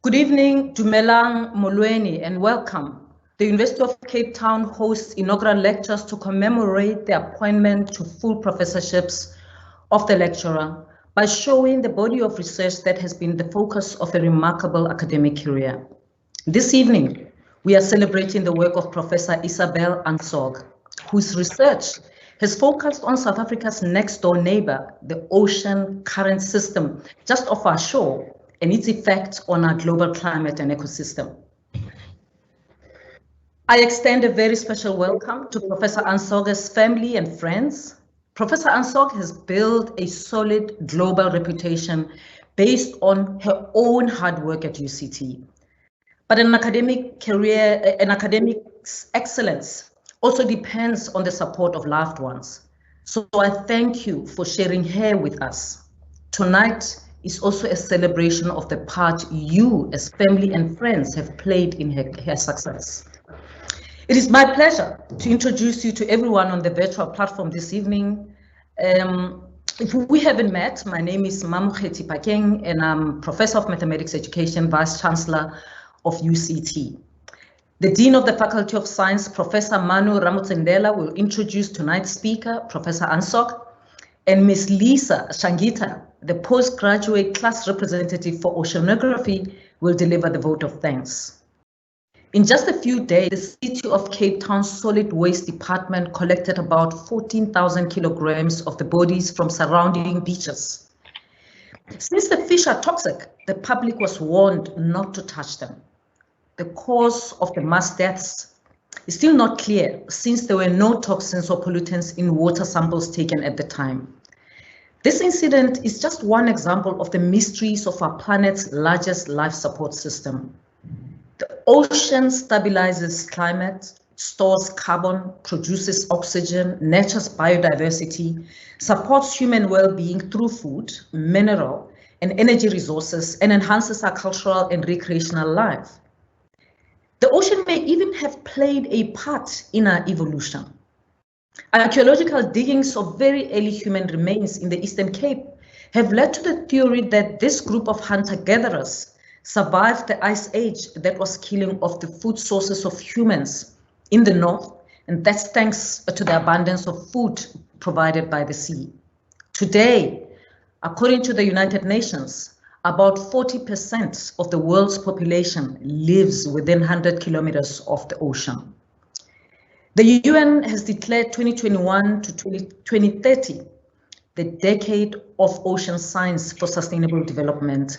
Good evening, Dumelang Molweni, and welcome. The University of Cape Town hosts inaugural lectures to commemorate the appointment to full professorships of the lecturer by showing the body of research that has been the focus of a remarkable academic career. This evening, we are celebrating the work of Professor Isabelle Ansorge, whose research has focused on South Africa's next door neighbor, the ocean current system just off our shore, and its effect on our global climate and ecosystem. I extend a very special welcome to Professor Ansorge's family and friends. Professor Ansorge has built a solid global reputation based on her own hard work at UCT. But an academic career, an academic's excellence also depends on the support of loved ones. So I thank you for sharing her with us. Tonight is also a celebration of the part you as family and friends have played in her success. It is my pleasure to introduce you to everyone on the virtual platform this evening. If we haven't met, my name is Mamukgeti Pakeng, and I'm Professor of Mathematics Education, Vice-Chancellor of UCT. The Dean of the Faculty of Science, Professor Manu Ramutsendela, will introduce tonight's speaker, Professor Ansorge, and Ms. Lisa Shangita, the postgraduate class representative for Oceanography, will deliver the vote of thanks. In just a few days, the City of Cape Town Solid Waste Department collected about 14,000 kilograms of the bodies from surrounding beaches. Since the fish are toxic, the public was warned not to touch them. The cause of the mass deaths is still not clear, since there were no toxins or pollutants in water samples taken at the time. This incident is just one example of the mysteries of our planet's largest life support system. The ocean stabilizes climate, stores carbon, produces oxygen, nurtures biodiversity, supports human well-being through food, mineral, and energy resources, and enhances our cultural and recreational life. The ocean may even have played a part in our evolution. Archaeological diggings of very early human remains in the Eastern Cape have led to the theory that this group of hunter-gatherers survived the ice age that was killing off the food sources of humans in the north, and that's thanks to the abundance of food provided by the sea. Today, according to the United Nations, about 40% of the world's population lives within 100 kilometers of the ocean. The UN has declared 2021 to 2030 the decade of ocean science for sustainable development,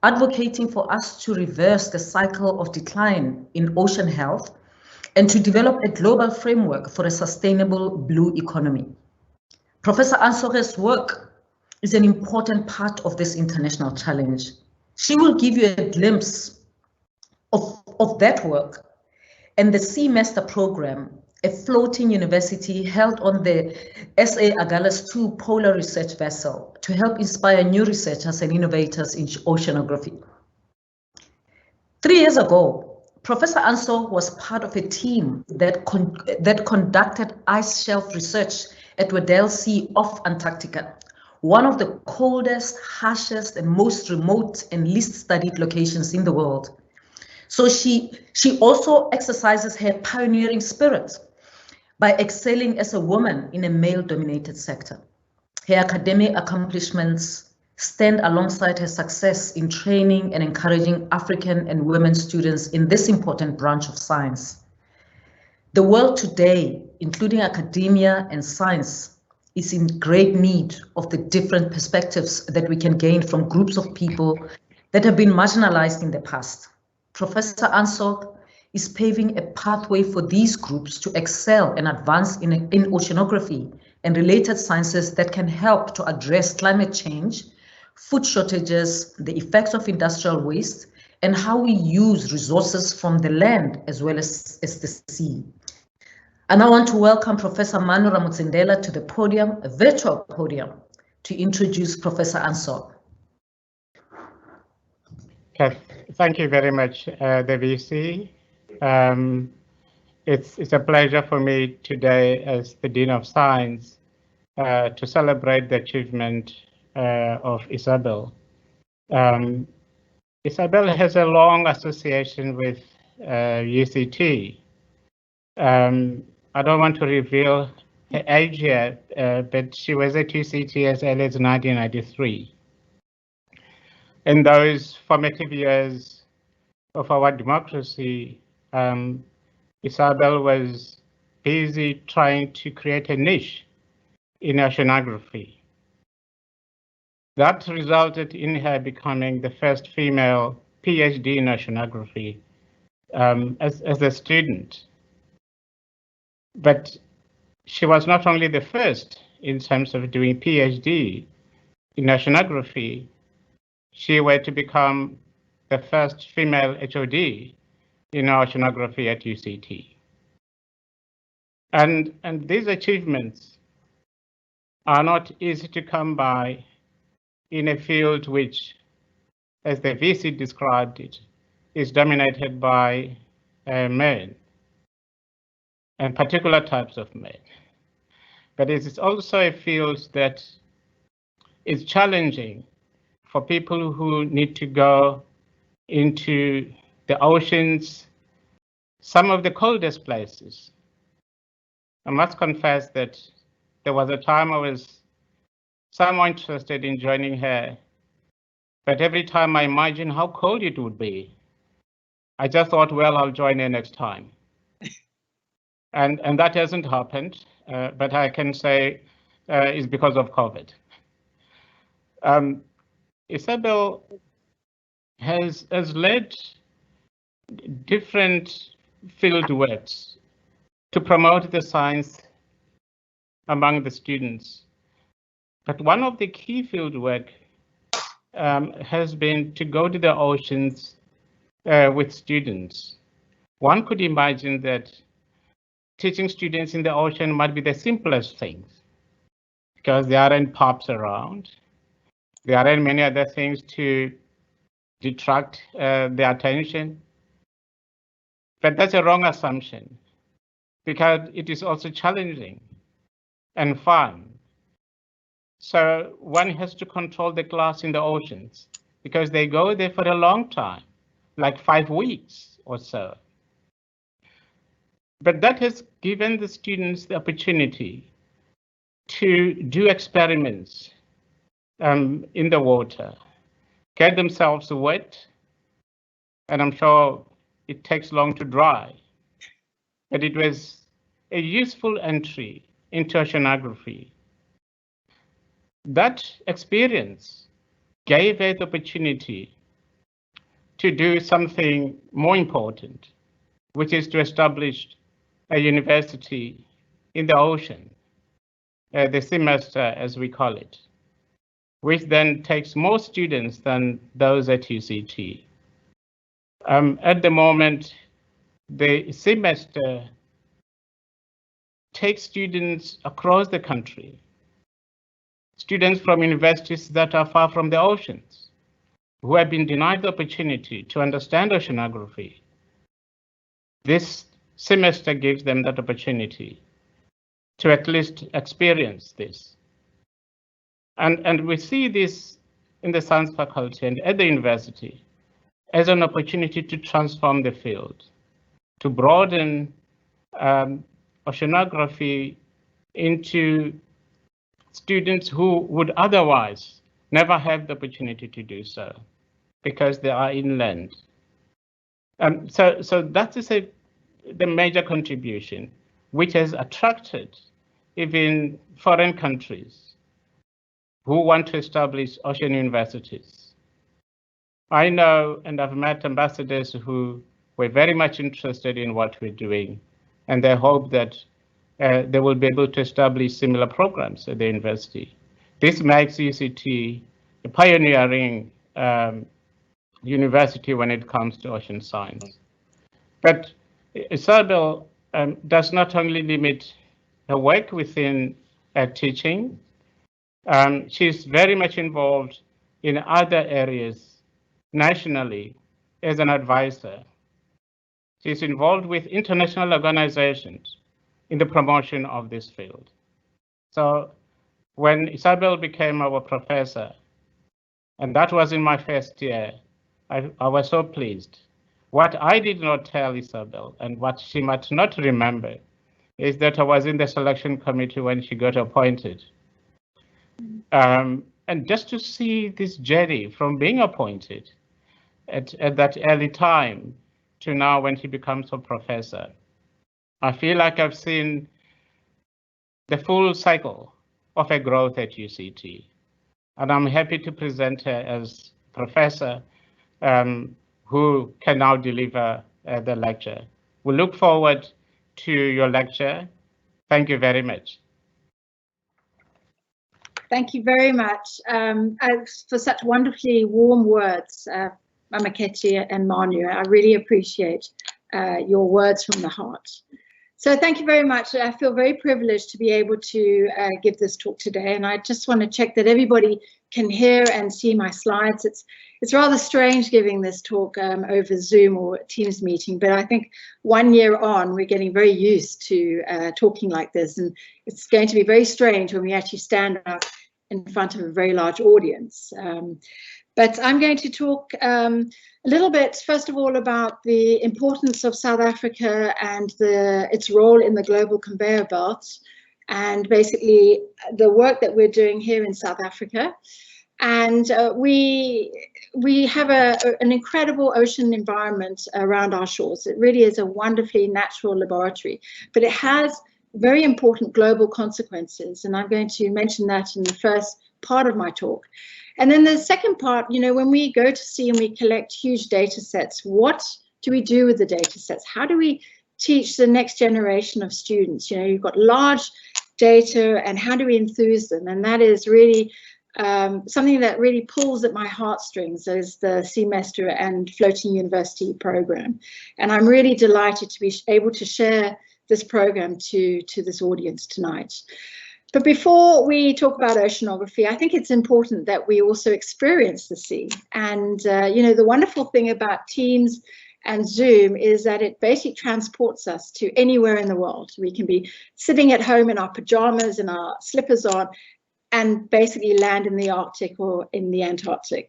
advocating for us to reverse the cycle of decline in ocean health and to develop a global framework for a sustainable blue economy. Professor Ansorge's work is an important part of this international challenge. She will give you a glimpse of that work and the Seamaster program, a floating university held on the SA Agulhas II polar research vessel to help inspire new researchers and innovators in oceanography. 3 years ago, Professor Ansorge was part of a team that conducted ice shelf research at Weddell Sea off Antarctica, one of the coldest, harshest, and most remote and least studied locations in the world. So she also exercises her pioneering spirit by excelling as a woman in a male-dominated sector. Her academic accomplishments stand alongside her success in training and encouraging African and women students in this important branch of science. The world today, including academia and science, is in great need of the different perspectives that we can gain from groups of people that have been marginalized in the past. Professor Ansorge is paving a pathway for these groups to excel and advance in oceanography and related sciences that can help to address climate change, food shortages, the effects of industrial waste, and how we use resources from the land as well as the sea. And I want to welcome Professor Manu Ramutsendela to the podium, a virtual podium, to introduce Professor Ansorge. Okay, thank you very much, the VC. It's a pleasure for me today as the Dean of Science to celebrate the achievement of Isabelle. Isabelle has a long association with UCT. I don't want to reveal her age yet, but she was at UCT as early as 1993. In those formative years of our democracy, Isabelle was busy trying to create a niche in oceanography. That resulted in her becoming the first female PhD in oceanography as a student. But she was not only the first in terms of doing PhD in oceanography, she were to become the first female HOD in oceanography at UCT. And these achievements are not easy to come by in a field which, as the VC described it, is dominated by men and particular types of men. But it is also a field that is challenging for people who need to go into the oceans, some of the coldest places. I must confess that there was a time I was somewhat interested in joining her, but every time I imagined how cold it would be, I just thought, well, I'll join her next time. And that hasn't happened, but I can say it's because of COVID. Isabelle has led different field works to promote the science among the students. But one of the key field work has been to go to the oceans with students. One could imagine that teaching students in the ocean might be the simplest things because there aren't pubs around. There aren't many other things to detract their attention. But that's a wrong assumption because it is also challenging and fun. So one has to control the class in the oceans because they go there for a long time, like 5 weeks or so. But that has given the students the opportunity to do experiments in the water, get themselves wet, and I'm sure it takes long to dry. But it was a useful entry into oceanography. That experience gave her the opportunity to do something more important, which is to establish a university in the ocean, the semester as we call it, which then takes more students than those at UCT. At the moment, the semester takes students across the country, students from universities that are far from the oceans, who have been denied the opportunity to understand oceanography. This semester gives them that opportunity to at least experience this. And we see this in the science faculty and at the university as an opportunity to transform the field, to broaden oceanography into students who would otherwise never have the opportunity to do so because they are inland. So that is the major contribution, which has attracted even foreign countries who want to establish ocean universities. I know and I've met ambassadors who were very much interested in what we're doing, and they hope that they will be able to establish similar programs at the university. This makes UCT a pioneering university when it comes to ocean science. But Isabelle does not only limit her work within teaching, she's very much involved in other areas nationally as an advisor. She's involved with international organizations in the promotion of this field. So when Isabelle became our professor, and that was in my first year, I was so pleased. What I did not tell Isabelle, and what she might not remember, is that I was in the selection committee when she got appointed. And just to see this journey from being appointed at that early time to now when she becomes a professor, I feel like I've seen the full cycle of a growth at UCT. And I'm happy to present her as professor who can now deliver the lecture. We look forward to your lecture. Thank you very much. Thank you very much for such wonderfully warm words, Mamaketsi and Manu. I really appreciate your words from the heart. So thank you very much. I feel very privileged to be able to give this talk today, and I just want to check that everybody can hear and see my slides. It's rather strange giving this talk over Zoom or Teams meeting, but I think 1 year on, we're getting very used to talking like this, and it's going to be very strange when we actually stand up in front of a very large audience. But I'm going to talk a little bit, first of all, about the importance of South Africa and its role in the global conveyor belt, and basically the work that we're doing here in South Africa. And we have an incredible ocean environment around our shores. It really is a wonderfully natural laboratory, but it has very important global consequences, and I'm going to mention that in the first part of my talk. And then the second part, you know, when we go to sea and we collect huge data sets, what do we do with the data sets? How do we teach the next generation of students? You know, you've got large data, and how do we enthuse them? And that is really something that really pulls at my heartstrings, is the semester and floating university program. And I'm really delighted to be able to share this program to this audience tonight. But before we talk about oceanography, I think it's important that we also experience the sea. And you know, the wonderful thing about Teams and Zoom is that it basically transports us to anywhere in the world. We can be sitting at home in our pajamas and our slippers on, and basically land in the Arctic or in the Antarctic.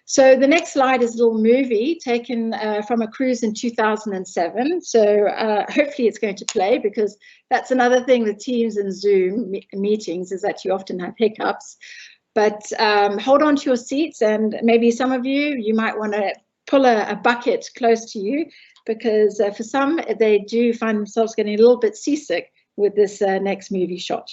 So the next slide is a little movie taken from a cruise in 2007. So hopefully it's going to play, because that's another thing with Teams and Zoom meetings, is that you often have hiccups. But hold on to your seats, and maybe some of you might want to pull a bucket close to you, because for some, they do find themselves getting a little bit seasick with this next movie shot.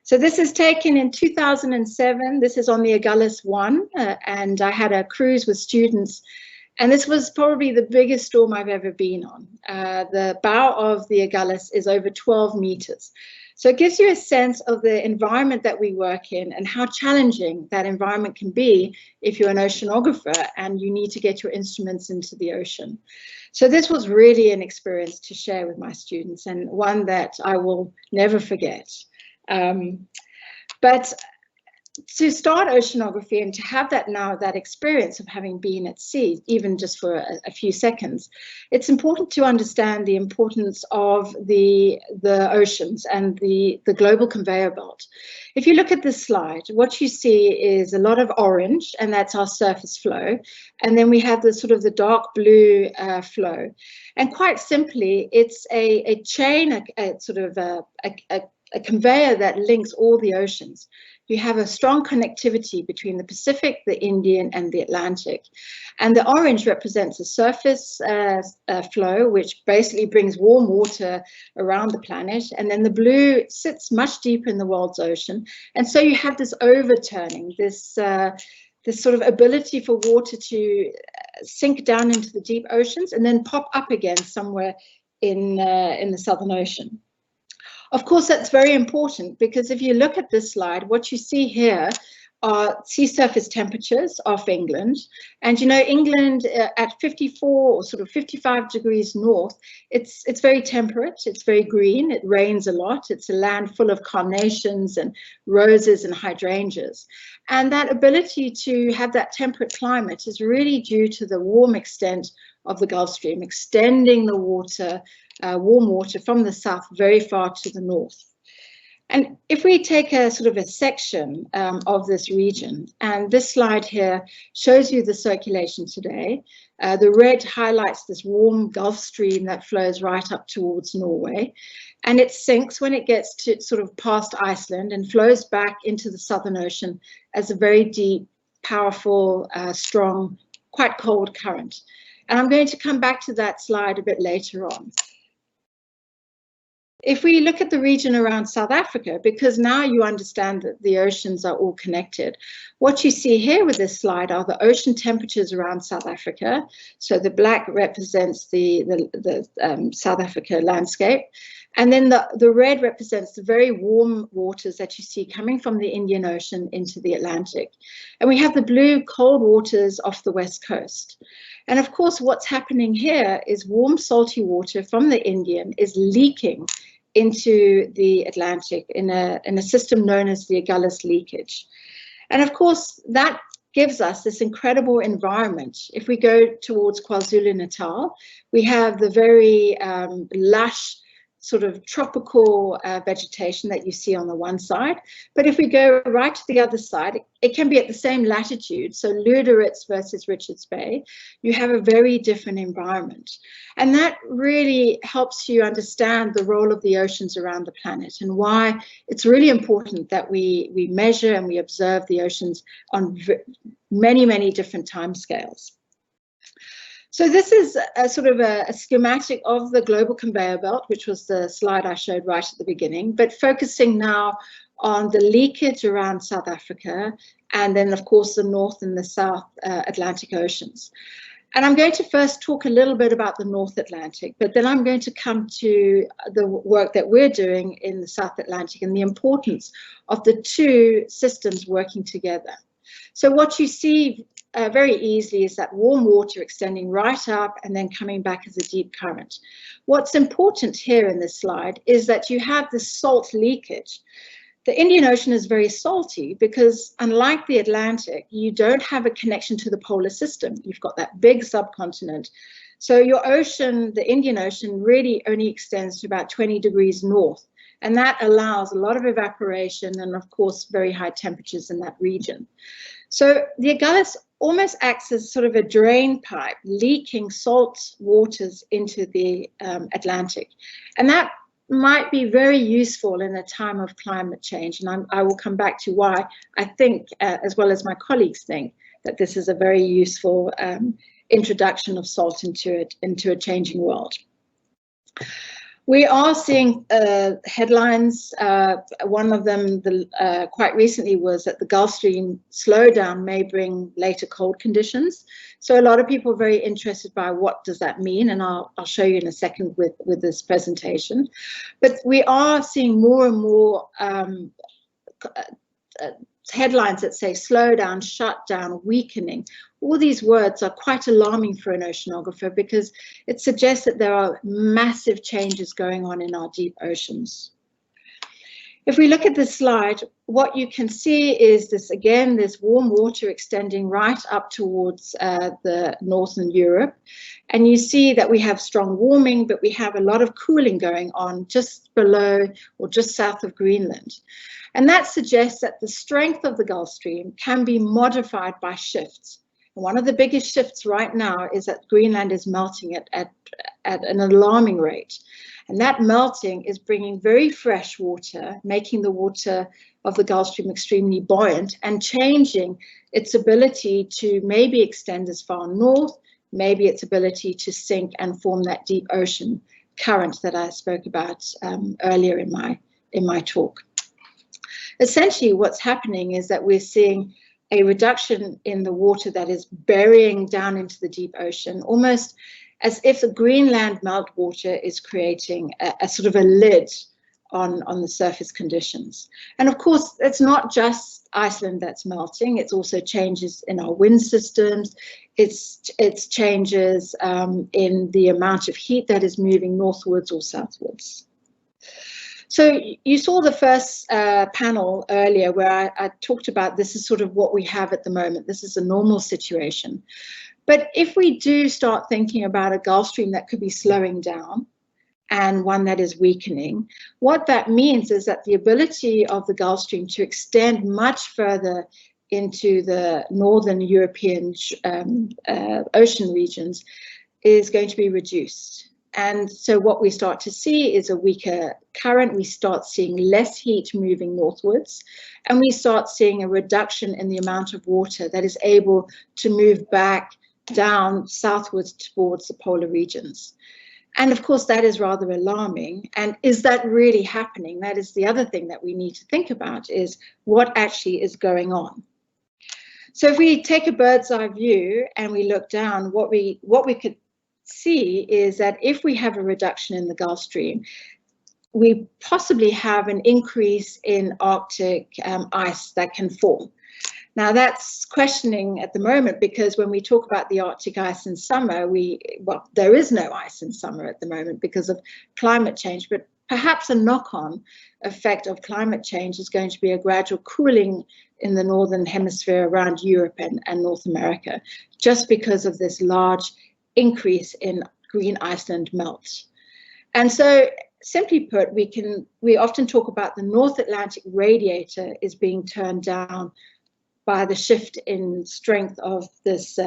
So this is taken in 2007. This is on the Agulhas 1, and I had a cruise with students, and this was probably the biggest storm I've ever been on. The bow of the Agulhas is over 12 meters. So it gives you a sense of the environment that we work in and how challenging that environment can be if you're an oceanographer and you need to get your instruments into the ocean. So this was really an experience to share with my students, and one that I will never forget. But to start oceanography and to have that experience of having been at sea, even just for a few seconds, it's important to understand the importance of the oceans and the global conveyor belt. If you look at this slide, what you see is a lot of orange, and that's our surface flow. And then we have the sort of the dark blue flow. And quite simply, it's a chain, a conveyor that links all the oceans. You have a strong connectivity between the Pacific, the Indian, and the Atlantic. And the orange represents a surface flow, which basically brings warm water around the planet. And then the blue sits much deeper in the world's ocean. And so you have this overturning, this sort of ability for water to sink down into the deep oceans and then pop up again somewhere in the Southern Ocean. Of course, that's very important, because if you look at this slide, what you see here are sea surface temperatures off England. And you know, England at 54 or sort of 55 degrees north, it's very temperate, it's very green, it rains a lot, it's a land full of carnations and roses and hydrangeas. And that ability to have that temperate climate is really due to the warm extent of the Gulf Stream, extending the water, warm water from the south very far to the north. And if we take a sort of a section of this region, and this slide here shows you the circulation today, the red highlights this warm Gulf Stream that flows right up towards Norway, and it sinks when it gets to sort of past Iceland and flows back into the Southern Ocean as a very deep, powerful, strong, quite cold current. And I'm going to come back to that slide a bit later on. If we look at the region around South Africa, because now you understand that the oceans are all connected, what you see here with this slide are the ocean temperatures around South Africa. So the black represents the South Africa landscape. And then the red represents the very warm waters that you see coming from the Indian Ocean into the Atlantic. And we have the blue cold waters off the west coast. And of course, what's happening here is warm salty water from the Indian is leaking into the Atlantic in a system known as the Agulhas leakage. And of course, that gives us this incredible environment. If we go towards KwaZulu-Natal, we have the very lush sort of tropical vegetation that you see on the one side. But if we go right to the other side, it can be at the same latitude. So Lüderitz versus Richards Bay, you have a very different environment. And that really helps you understand the role of the oceans around the planet and why it's really important that we measure and we observe the oceans on many, many different timescales. So this is a sort of a schematic of the global conveyor belt, which was the slide I showed right at the beginning, but focusing now on the leakage around South Africa and then, of course, the North and the South Atlantic Oceans. And I'm going to first talk a little bit about the North Atlantic, but then I'm going to come to the work that we're doing in the South Atlantic and the importance of the two systems working together. So what you see very easily is that warm water extending right up and then coming back as a deep current. What's important here in this slide is that you have the salt leakage. The Indian Ocean is very salty because unlike the Atlantic, you don't have a connection to the polar system. You've got that big subcontinent. So your ocean, the Indian Ocean, really only extends to about 20 degrees north. And that allows a lot of evaporation and, of course, very high temperatures in that region. So the Agulhas almost acts as sort of a drain pipe, leaking salt waters into the Atlantic. And that might be very useful in a time of climate change. And I will come back to why I think, as well as my colleagues think, that this is a very useful introduction of salt into a changing world. We are seeing headlines. One of them quite recently was that the Gulf Stream slowdown may bring later cold conditions. So a lot of people are very interested by what does that mean, and I'll show you in a second with this presentation. But we are seeing more and more headlines that say slow down, shut down, weakening. All these words are quite alarming for an oceanographer because it suggests that there are massive changes going on in our deep oceans. If we look at this slide, what you can see is this, again, this warm water extending right up towards the northern Europe. And you see that we have strong warming, but we have a lot of cooling going on just below or just south of Greenland. And that suggests that the strength of the Gulf Stream can be modified by shifts. And one of the biggest shifts right now is that Greenland is melting at an alarming rate. And that melting is bringing very fresh water, making the water of the Gulf Stream extremely buoyant and changing its ability to maybe extend as far north, maybe its ability to sink and form that deep ocean current that I spoke about earlier in my talk. Essentially, what's happening is that we're seeing a reduction in the water that is burying down into the deep ocean, almost as if the Greenland meltwater is creating a sort of a lid on the surface conditions. And of course, it's not just Iceland that's melting, it's also changes in our wind systems, it's changes in the amount of heat that is moving northwards or southwards. So you saw the first panel earlier where I talked about this is sort of what we have at the moment. This is a normal situation. But if we do start thinking about a Gulf Stream that could be slowing down, and one that is weakening. What that means is that the ability of the Gulf Stream to extend much further into the northern European ocean regions is going to be reduced. And so what we start to see is a weaker current. We start seeing less heat moving northwards, and we start seeing a reduction in the amount of water that is able to move back down southwards towards the polar regions. And of course, that is rather alarming. And is that really happening? That is the other thing that we need to think about, is what actually is going on. So if we take a bird's eye view and we look down, what we could see is that if we have a reduction in the Gulf Stream, we possibly have an increase in Arctic ice that can form. Now that's questioning at the moment, because when we talk about the Arctic ice in summer, well, there is no ice in summer at the moment because of climate change, but perhaps a knock-on effect of climate change is going to be a gradual cooling in the northern hemisphere around Europe and North America, just because of this large increase in green Iceland melt. And so simply put, we often talk about the North Atlantic radiator is being turned down by the shift in strength of this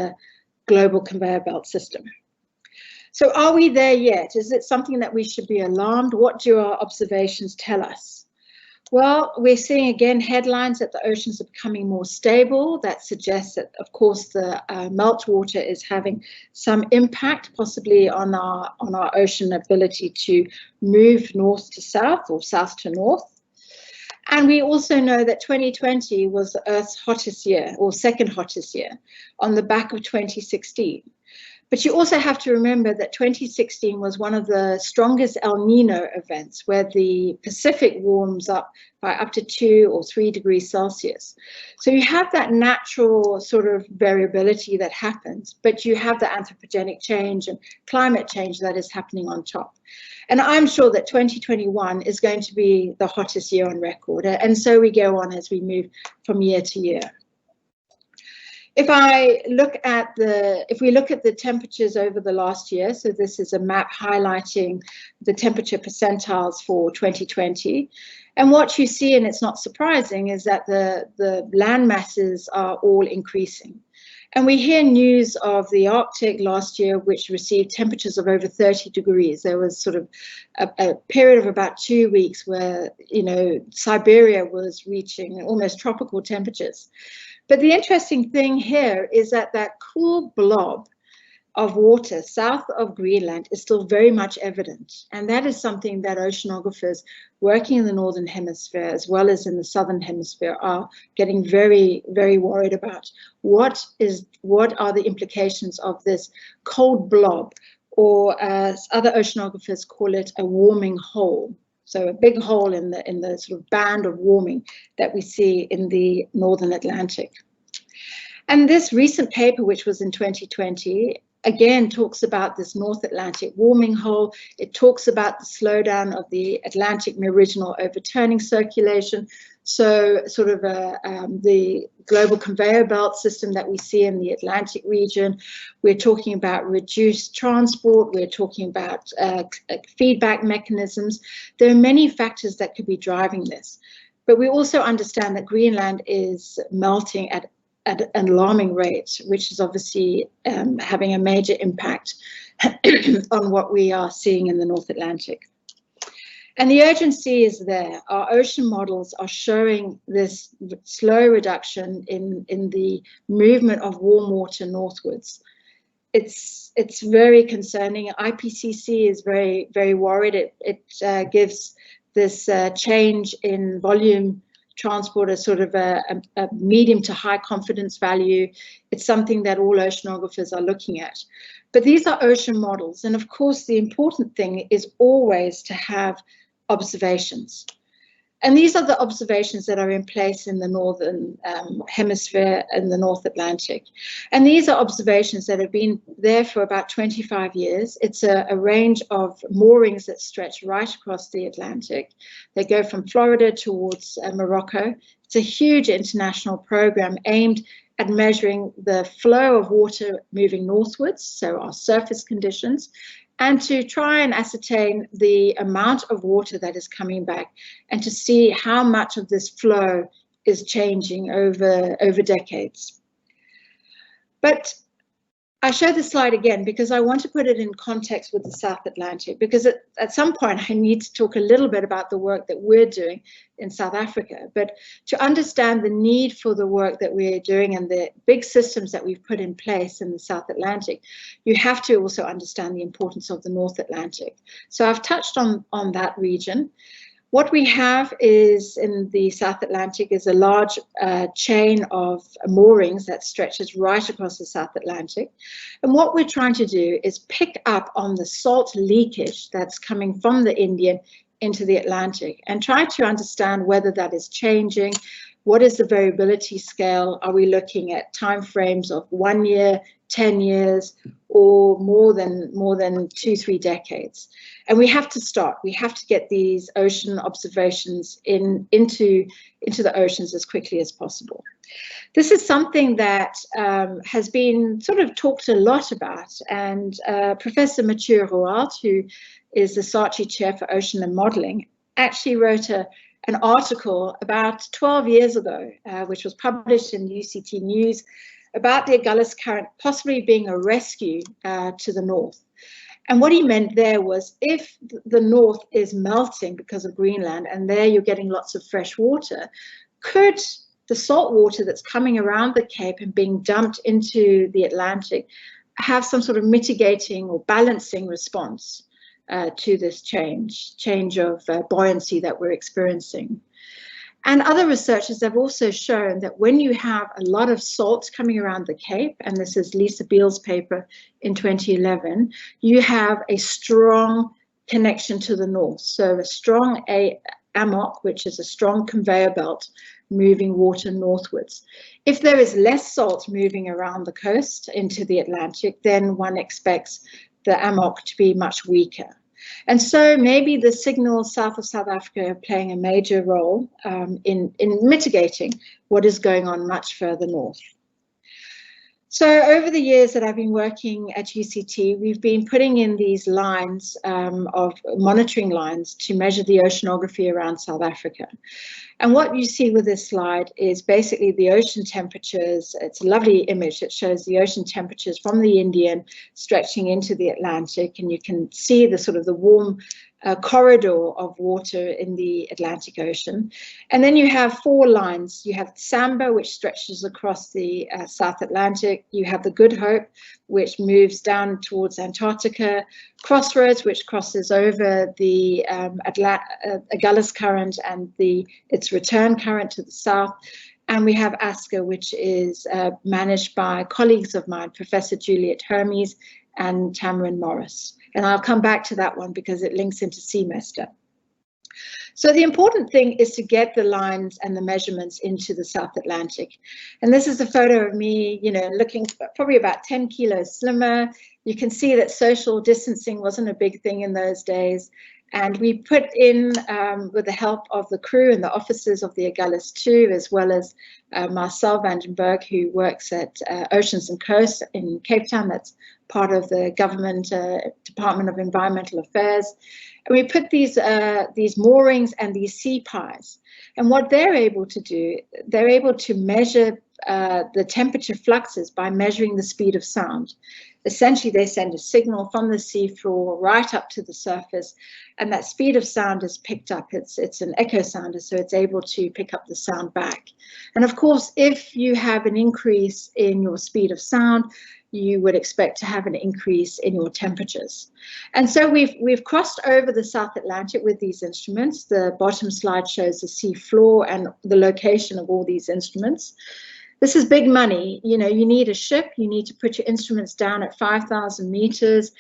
global conveyor belt system. So are we there yet? Is it something that we should be alarmed? What do our observations tell us? Well, we're seeing again headlines that the oceans are becoming more stable. That suggests that, of course, the meltwater is having some impact, possibly on our ocean ability to move north to south or south to north. And we also know that 2020 was the Earth's hottest year, or second hottest year, on the back of 2016. But you also have to remember that 2016 was one of the strongest El Nino events, where the Pacific warms up by up to 2 or 3 degrees Celsius. So you have that natural sort of variability that happens, but you have the anthropogenic change and climate change that is happening on top. And I'm sure that 2021 is going to be the hottest year on record. And so we go on as we move from year to year. If we look at the temperatures over the last year, so this is a map highlighting the temperature percentiles for 2020. And what you see, and it's not surprising, is that the land masses are all increasing. And we hear news of the Arctic last year, which received temperatures of over 30 degrees. There was sort of a period of about 2 weeks where, Siberia was reaching almost tropical temperatures. But the interesting thing here is that cool blob of water south of Greenland is still very much evident. And that is something that oceanographers working in the Northern Hemisphere as well as in the Southern Hemisphere are getting very, very worried about. What are the implications of this cold blob, or as other oceanographers call it, a warming hole? So a big hole in the sort of band of warming that we see in the Northern Atlantic. And this recent paper, which was in 2020, again talks about this North Atlantic warming hole. It talks about the slowdown of the Atlantic meridional overturning circulation. So sort of the global conveyor belt system that we see in the Atlantic region. We're talking about reduced transport. We're talking about feedback mechanisms. There are many factors that could be driving this. But we also understand that Greenland is melting at an alarming rate, which is obviously having a major impact on what we are seeing in the North Atlantic. And the urgency is there. Our ocean models are showing this slow reduction in the movement of warm water northwards. It's very concerning. IPCC is very, very worried. It gives this change in volume transport as sort of a medium to high confidence value. It's something that all oceanographers are looking at. But these are ocean models. And of course, the important thing is always to have observations. And these are the observations that are in place in the Northern Hemisphere and the North Atlantic. And these are observations that have been there for about 25 years. It's a range of moorings that stretch right across the Atlantic. They go from Florida towards Morocco. It's a huge international program aimed at measuring the flow of water moving northwards, so our surface conditions, and to try and ascertain the amount of water that is coming back and to see how much of this flow is changing over decades. But I show this slide again because I want to put it in context with the South Atlantic, because at some point I need to talk a little bit about the work that we're doing in South Africa. But to understand the need for the work that we're doing and the big systems that we've put in place in the South Atlantic, you have to also understand the importance of the North Atlantic. So I've touched on that region. What we have is in the South Atlantic is a large chain of moorings that stretches right across the South Atlantic. And what we're trying to do is pick up on the salt leakage that's coming from the Indian into the Atlantic and try to understand whether that is changing. What is the variability scale? Are we looking at timeframes of 1 year, 10 years, or more than 2-3 decades? And we have to start. We have to get these ocean observations into the oceans as quickly as possible. This is something that has been sort of talked a lot about, and Professor Mathieu Roald, who is the Saatchi Chair for Ocean and Modeling, actually wrote an article about 12 years ago, which was published in UCT News, about the Agulhas Current possibly being a rescue to the north. And what he meant there was, if the north is melting because of Greenland, and there you're getting lots of fresh water, could the salt water that's coming around the Cape and being dumped into the Atlantic have some sort of mitigating or balancing response to this change of buoyancy that we're experiencing? And other researchers have also shown that when you have a lot of salt coming around the Cape, and this is Lisa Beale's paper in 2011, you have a strong connection to the north. So a strong AMOC, which is a strong conveyor belt moving water northwards. If there is less salt moving around the coast into the Atlantic, then one expects the AMOC to be much weaker. And so maybe the signals south of South Africa are playing a major role in mitigating what is going on much further north. So over the years that I've been working at UCT, we've been putting in these lines of monitoring lines to measure the oceanography around South Africa. And what you see with this slide is basically the ocean temperatures. It's a lovely image that shows the ocean temperatures from the Indian stretching into the Atlantic, and you can see the sort of the warm corridor of water in the Atlantic Ocean. And then you have 4 lines. You have Samba, which stretches across the South Atlantic. You have the Good Hope, which moves down towards Antarctica. Crossroads, which crosses over the Agulhas Current and its return current to the south. And we have ASCA, which is managed by colleagues of mine, Professor Juliet Hermes and Tamarin Morris. And I'll come back to that one because it links into semester. So the important thing is to get the lines and the measurements into the South Atlantic. And this is a photo of me, looking probably about 10 kilos slimmer. You can see that social distancing wasn't a big thing in those days. And we put in, with the help of the crew and the officers of the Agulhas 2, as well as Marcel Vandenberg, who works at Oceans and Coast in Cape Town, that's part of the government Department of Environmental Affairs. And we put these moorings and these sea pies. And what they're able to do, they're able to measure the temperature fluxes by measuring the speed of sound. Essentially, they send a signal from the seafloor right up to the surface, and that speed of sound is picked up. It's an echo sounder, so it's able to pick up the sound back. And of course, if you have an increase in your speed of sound, you would expect to have an increase in your temperatures. And so we've crossed over the South Atlantic with these instruments. The bottom slide shows the sea floor and the location of all these instruments. This is big money. You need a ship. You need to put your instruments down at 5,000 meters.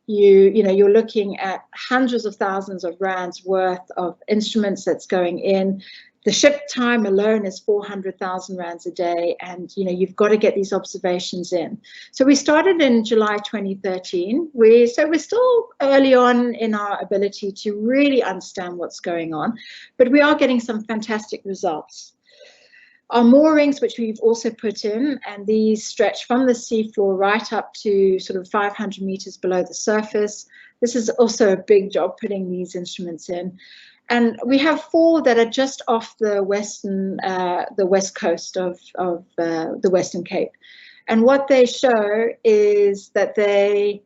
You're looking at hundreds of thousands of rands worth of instruments that's going in. The ship time alone is 400,000 rands a day, and you've got to get these observations in. So we started in July 2013. So we're still early on in our ability to really understand what's going on, but we are getting some fantastic results. Our moorings, which we've also put in, and these stretch from the seafloor right up to sort of 500 meters below the surface. this is also a big job putting these instruments in. And we have 4 that are just off the west coast of the Western Cape. And what they show is that they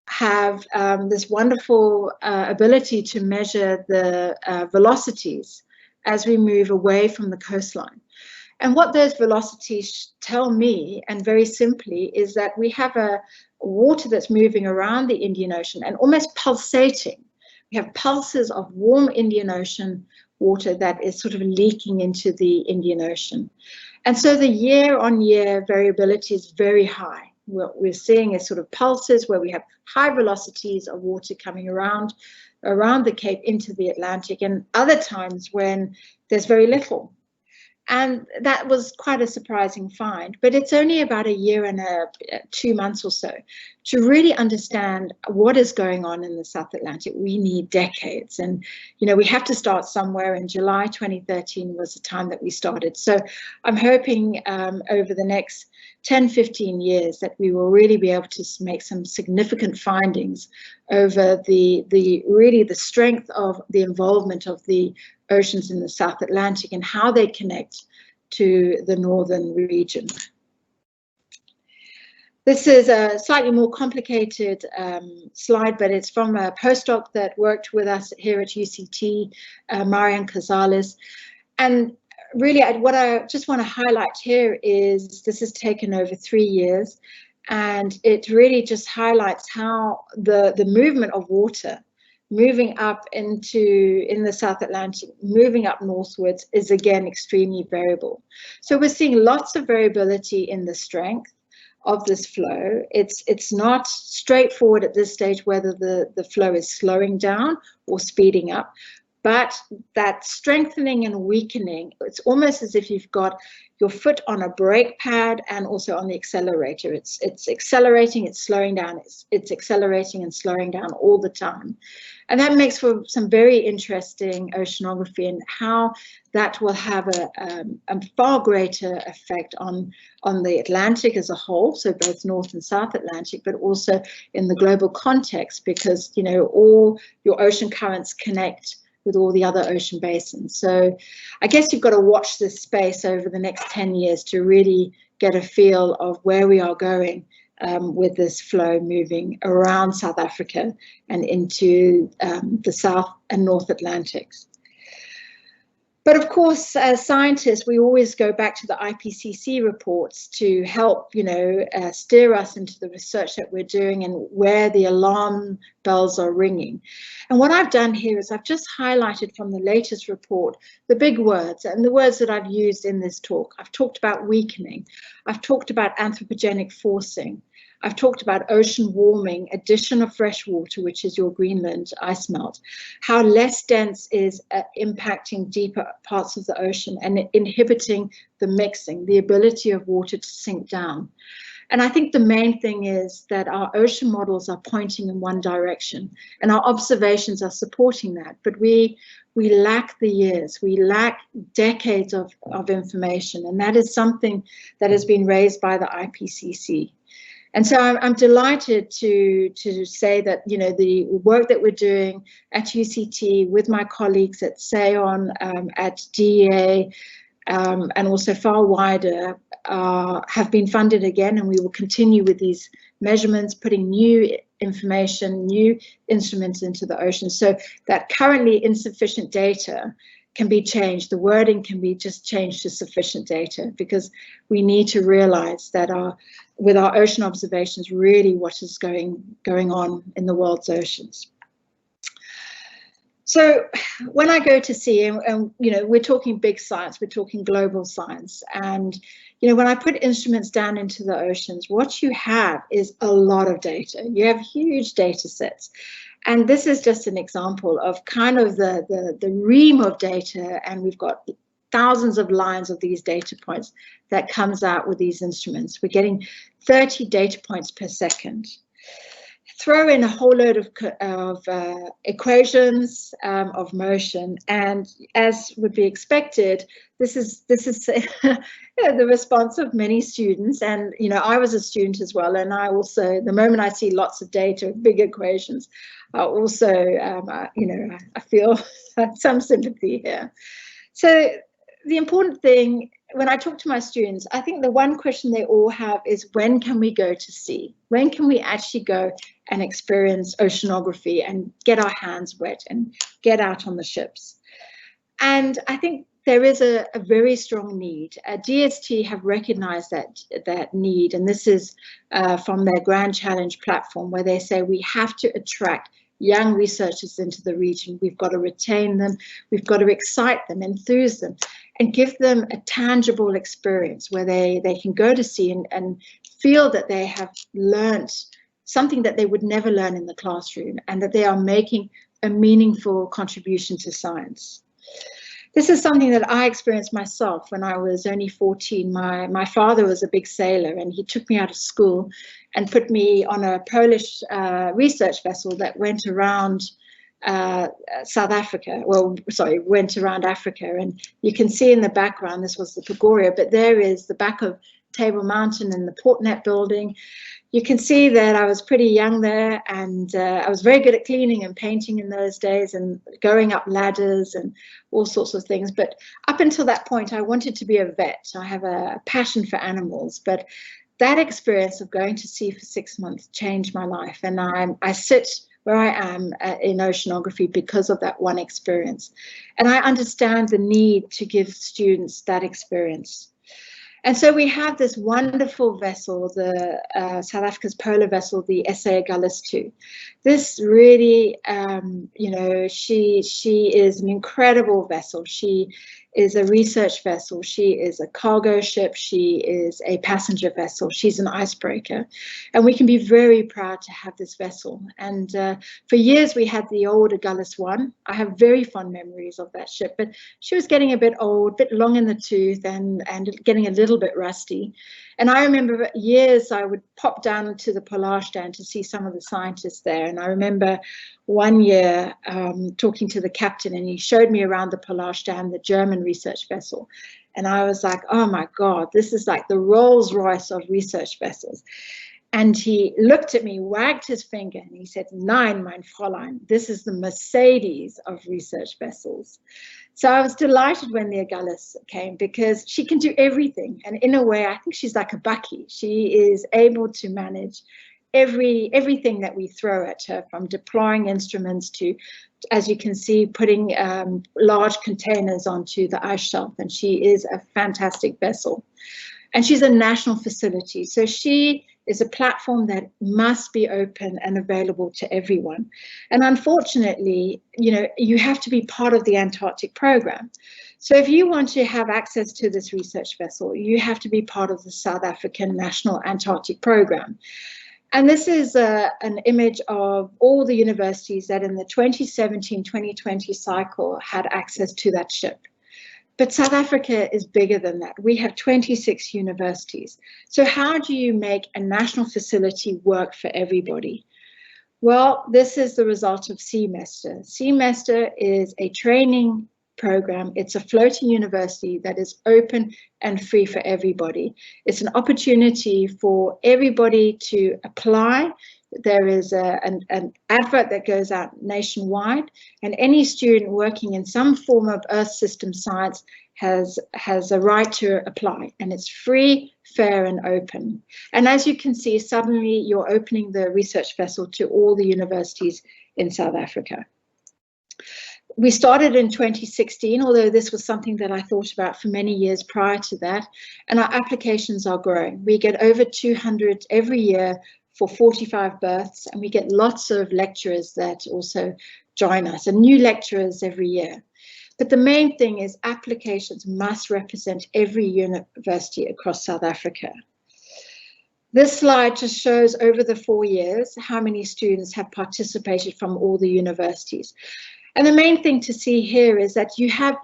have this wonderful ability to measure the velocities as we move away from the coastline. And what those velocities tell me, and very simply, is that we have a water that's moving around the Indian Ocean and almost pulsating. We have pulses of warm Indian Ocean water that is sort of leaking into the Indian Ocean. And so the year-on-year variability is very high. What we're seeing is sort of pulses where we have high velocities of water coming around the Cape into the Atlantic, and other times when there's very little. And that was quite a surprising find, but it's only about a year and 2 months or so. To really understand what is going on in the South Atlantic, we need decades. And, you know, we have to start somewhere, and July 2013 was the time that we started. So I'm hoping over the next 10, 15 years that we will really be able to make some significant findings over the strength of the involvement of the oceans in the South Atlantic and how they connect to the northern region. This is a slightly more complicated slide, but it's from a postdoc that worked with us here at UCT, Marian Casales. And really, what I just want to highlight here is this is taken over 3 years, and it really just highlights how the movement of water moving up in the South Atlantic, moving up northwards, is again extremely variable. So we're seeing lots of variability in the strength of this flow. It's not straightforward at this stage whether the flow is slowing down or speeding up, but that strengthening and weakening, it's almost as if you've got your foot on a brake pad and also on the accelerator. It's accelerating, it's slowing down, it's accelerating and slowing down all the time. And that makes for some very interesting oceanography and how that will have a far greater effect on the Atlantic as a whole, so both North and South Atlantic, but also in the global context, because, you know, all your ocean currents connect with all the other ocean basins. So I guess you've got to watch this space over the next 10 years to really get a feel of where we are going with this flow moving around South Africa and into the South and North Atlantics. But of course, as scientists, we always go back to the IPCC reports to help, you know, steer us into the research that we're doing and where the alarm bells are ringing. And what I've done here is I've just highlighted from the latest report the big words and the words that I've used in this talk. I've talked about weakening. I've talked about anthropogenic forcing. I've talked about ocean warming, addition of fresh water, which is your Greenland ice melt, how less dense is impacting deeper parts of the ocean and inhibiting the mixing, the ability of water to sink down. And I think the main thing is that our ocean models are pointing in one direction and our observations are supporting that, but we lack the years, we lack decades of information, and that is something that has been raised by the IPCC. And so I'm delighted to say that, you know, the work that we're doing at UCT with my colleagues at SAON, at DEA, and also far wider, have been funded again, and we will continue with these measurements, putting new information, new instruments into the ocean, so that currently insufficient data can be changed. The wording can be just changed to sufficient data, because we need to realize that with our ocean observations, really what is going on in the world's oceans. So when I go to sea, and you know, we're talking big science, we're talking global science, and you know, when I put instruments down into the oceans, what you have is a lot of data. You have huge data sets. And this is just an example of kind of the ream of data, and we've got thousands of lines of these data points that comes out with these instruments. We're getting 30 data points per second. throw in a whole load of equations of motion, and as would be expected, this is the response of many students. And I was a student as well, and I also, the moment I see lots of data, big equations, I also I feel some sympathy here. So the important thing when I talk to my students, I think the one question they all have is, when can we go to sea? When can we actually go and experience oceanography and get our hands wet and get out on the ships? And I think there is a very strong need. DST have recognized that need, and this is from their Grand Challenge platform, where they say we have to attract young researchers into the region. We've got to retain them, we've got to excite them, enthuse them, and give them a tangible experience where they can go to sea and feel that they have learned something that they would never learn in the classroom, and that they are making a meaningful contribution to science. This is something that I experienced myself when I was only 14. My father was a big sailor, and he took me out of school and put me on a Polish research vessel that went around South Africa, went around Africa. And you can see in the background, this was the Conveyor, but there is the back of Table Mountain and the Portnet building. You can see that I was pretty young there, and I was very good at cleaning and painting in those days and going up ladders and all sorts of things. But up until that point, I wanted to be a vet. I have a passion for animals, but that experience of going to sea for 6 months changed my life. And I sit where I am in oceanography because of that one experience. And I understand the need to give students that experience. And so we have this wonderful vessel, the South Africa's polar vessel, the SA Agulhas II. This really, she is an incredible vessel. She is a research vessel. She is a cargo ship. She is a passenger vessel. She's an icebreaker. And we can be very proud to have this vessel. And for years, we had the old Agulhas I. I have very fond memories of that ship, but she was getting a bit old, a bit long in the tooth, and getting a little bit rusty. And I remember years I would pop down to the Polar stand to see some of the scientists there. And I remember one year talking to the captain, and he showed me around the Polar stand, the German research vessel. And I was like, oh my God, this is like the Rolls Royce of research vessels. And he looked at me, wagged his finger, and he said, "Nein, mein Fräulein, this is the Mercedes of research vessels." So I was delighted when the Agulhas came, because she can do everything. And in a way, I think she's like a Bucky. She is able to manage everything that we throw at her, from deploying instruments to, as you can see, putting large containers onto the ice shelf. And she is a fantastic vessel. And she's a national facility. So she is a platform that must be open and available to everyone. And unfortunately, you have to be part of the Antarctic program. So if you want to have access to this research vessel, you have to be part of the South African National Antarctic Program. And this is an image of all the universities that in the 2017-2020 cycle had access to that ship. But South Africa is bigger than that. We have 26 universities. So how do you make a national facility work for everybody? Well, this is the result of Semester. Semester is a training program. It's a floating university that is open and free for everybody. It's an opportunity for everybody to apply. There is an advert that goes out nationwide, and any student working in some form of Earth system science has a right to apply, and it's free, fair, and open. And as you can see, suddenly you're opening the research vessel to all the universities in South Africa. We started in 2016, although this was something that I thought about for many years prior to that, and our applications are growing. We get over 200 every year for 45 berths, and we get lots of lecturers that also join us, and new lecturers every year. But the main thing is applications must represent every university across South Africa. This slide just shows over the 4 years how many students have participated from all the universities. And the main thing to see here is that you have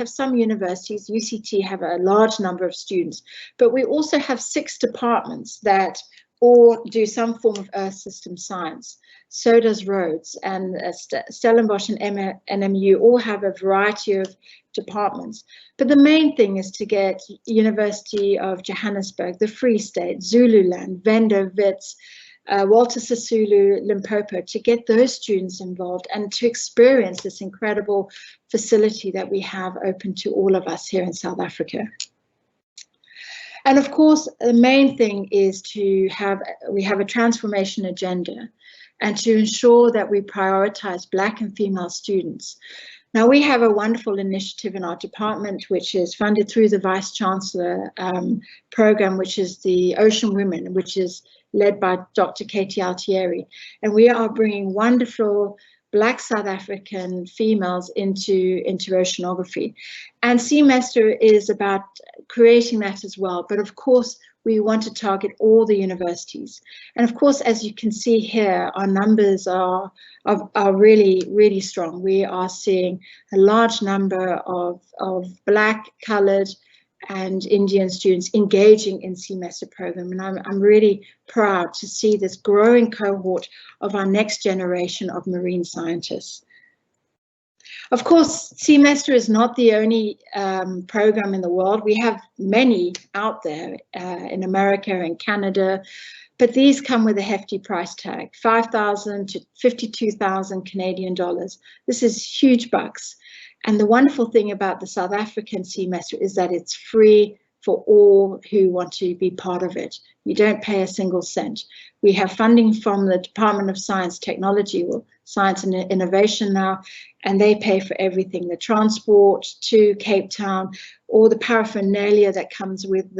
some universities, UCT have a large number of students, but we also have 6 departments that or do some form of Earth system science. So does Rhodes, and Stellenbosch and NMU all have a variety of departments. But the main thing is to get University of Johannesburg, the Free State, Zululand, Venda, Wits, Walter Sisulu, Limpopo, to get those students involved and to experience this incredible facility that we have open to all of us here in South Africa. And of course, the main thing is we have a transformation agenda and to ensure that we prioritize Black and female students. Now, we have a wonderful initiative in our department, which is funded through the Vice-Chancellor program, which is the Ocean Women, which is led by Dr. Katie Altieri. And we are bringing wonderful Black South African females into oceanography. And Semester is about creating that as well. But of course, we want to target all the universities. And of course, as you can see here, our numbers are really, really strong. We are seeing a large number of Black, coloured, and Indian students engaging in Semester program. And I'm really proud to see this growing cohort of our next generation of marine scientists. Of course, Semester is not the only program in the world. We have many out there in America and Canada, but these come with a hefty price tag, 5,000 to 52,000 Canadian dollars. This is huge bucks. And the wonderful thing about the South African Semester is that it's free for all who want to be part of it. You don't pay a single cent. We have funding from the Department of Science, Technology, or Science and Innovation now, and they pay for everything, the transport to Cape Town, or the paraphernalia that comes with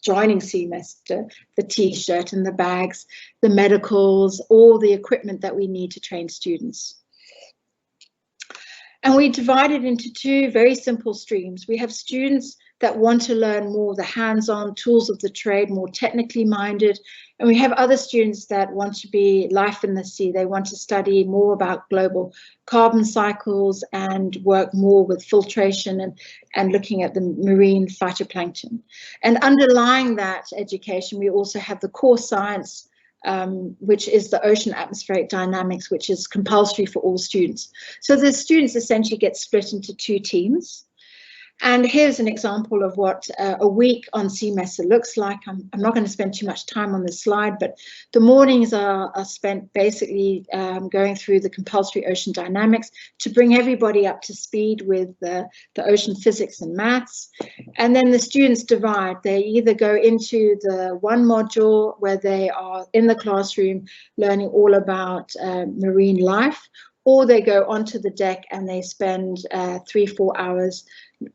joining Semester, the T-shirt and the bags, the medicals, all the equipment that we need to train students. And we divide it into two very simple streams. We have students that want to learn more the hands-on tools of the trade, more technically minded. And we have other students that want to be life in the sea. They want to study more about global carbon cycles and work more with filtration and looking at the marine phytoplankton. And underlying that education, we also have the core science, which is the ocean atmospheric dynamics, which is compulsory for all students. So the students essentially get split into two teams. And here's an example of what a week on Semester looks like. I'm not going to spend too much time on this slide, but the mornings are spent basically going through the compulsory ocean dynamics to bring everybody up to speed with the ocean physics and maths. And then the students divide. They either go into the one module where they are in the classroom learning all about marine life, or they go onto the deck and they spend 3-4 hours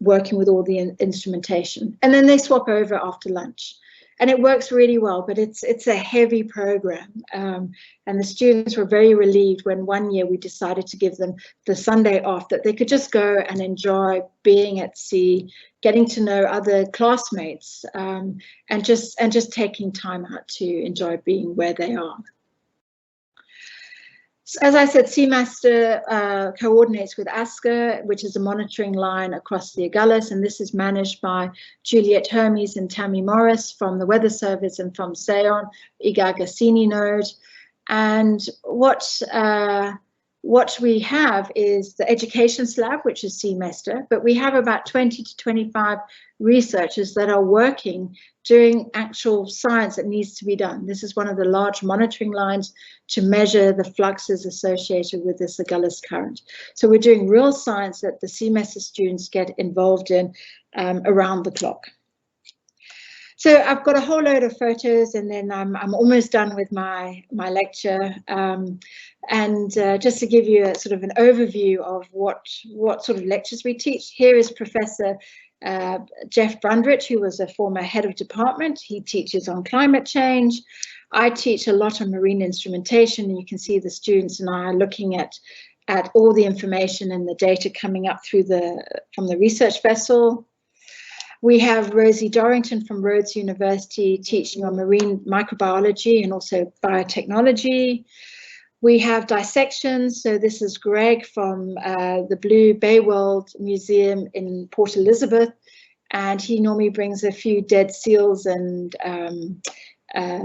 working with all the instrumentation, and then they swap over after lunch, and it works really well. But it's a heavy program, and the students were very relieved when one year we decided to give them the Sunday off, that they could just go and enjoy being at sea, getting to know other classmates, and just taking time out to enjoy being where they are. As I said, Semester coordinates with ASCA, which is a monitoring line across the Agulhas, and this is managed by Juliet Hermes and Tammy Morris from the Weather Service and from SAON, Igagasini node. And what we have is the Education Lab, which is Semester, but we have about 20 to 25 researchers that are working doing actual science that needs to be done. This is one of the large monitoring lines to measure the fluxes associated with this Agulhas current. So we're doing real science that the Semester students get involved in around the clock. So I've got a whole load of photos, and then I'm almost done with my lecture. Just to give you a sort of an overview of what sort of lectures we teach, here is Professor Jeff Brundrich, who was a former head of department. He teaches on climate change. I teach a lot on marine instrumentation, and you can see the students and I are looking at all the information and the data coming up from the research vessel. We have Rosie Dorrington from Rhodes University teaching on marine microbiology and also biotechnology. We have dissections. So this is Greg from the Blue Bay World Museum in Port Elizabeth, and he normally brings a few dead seals and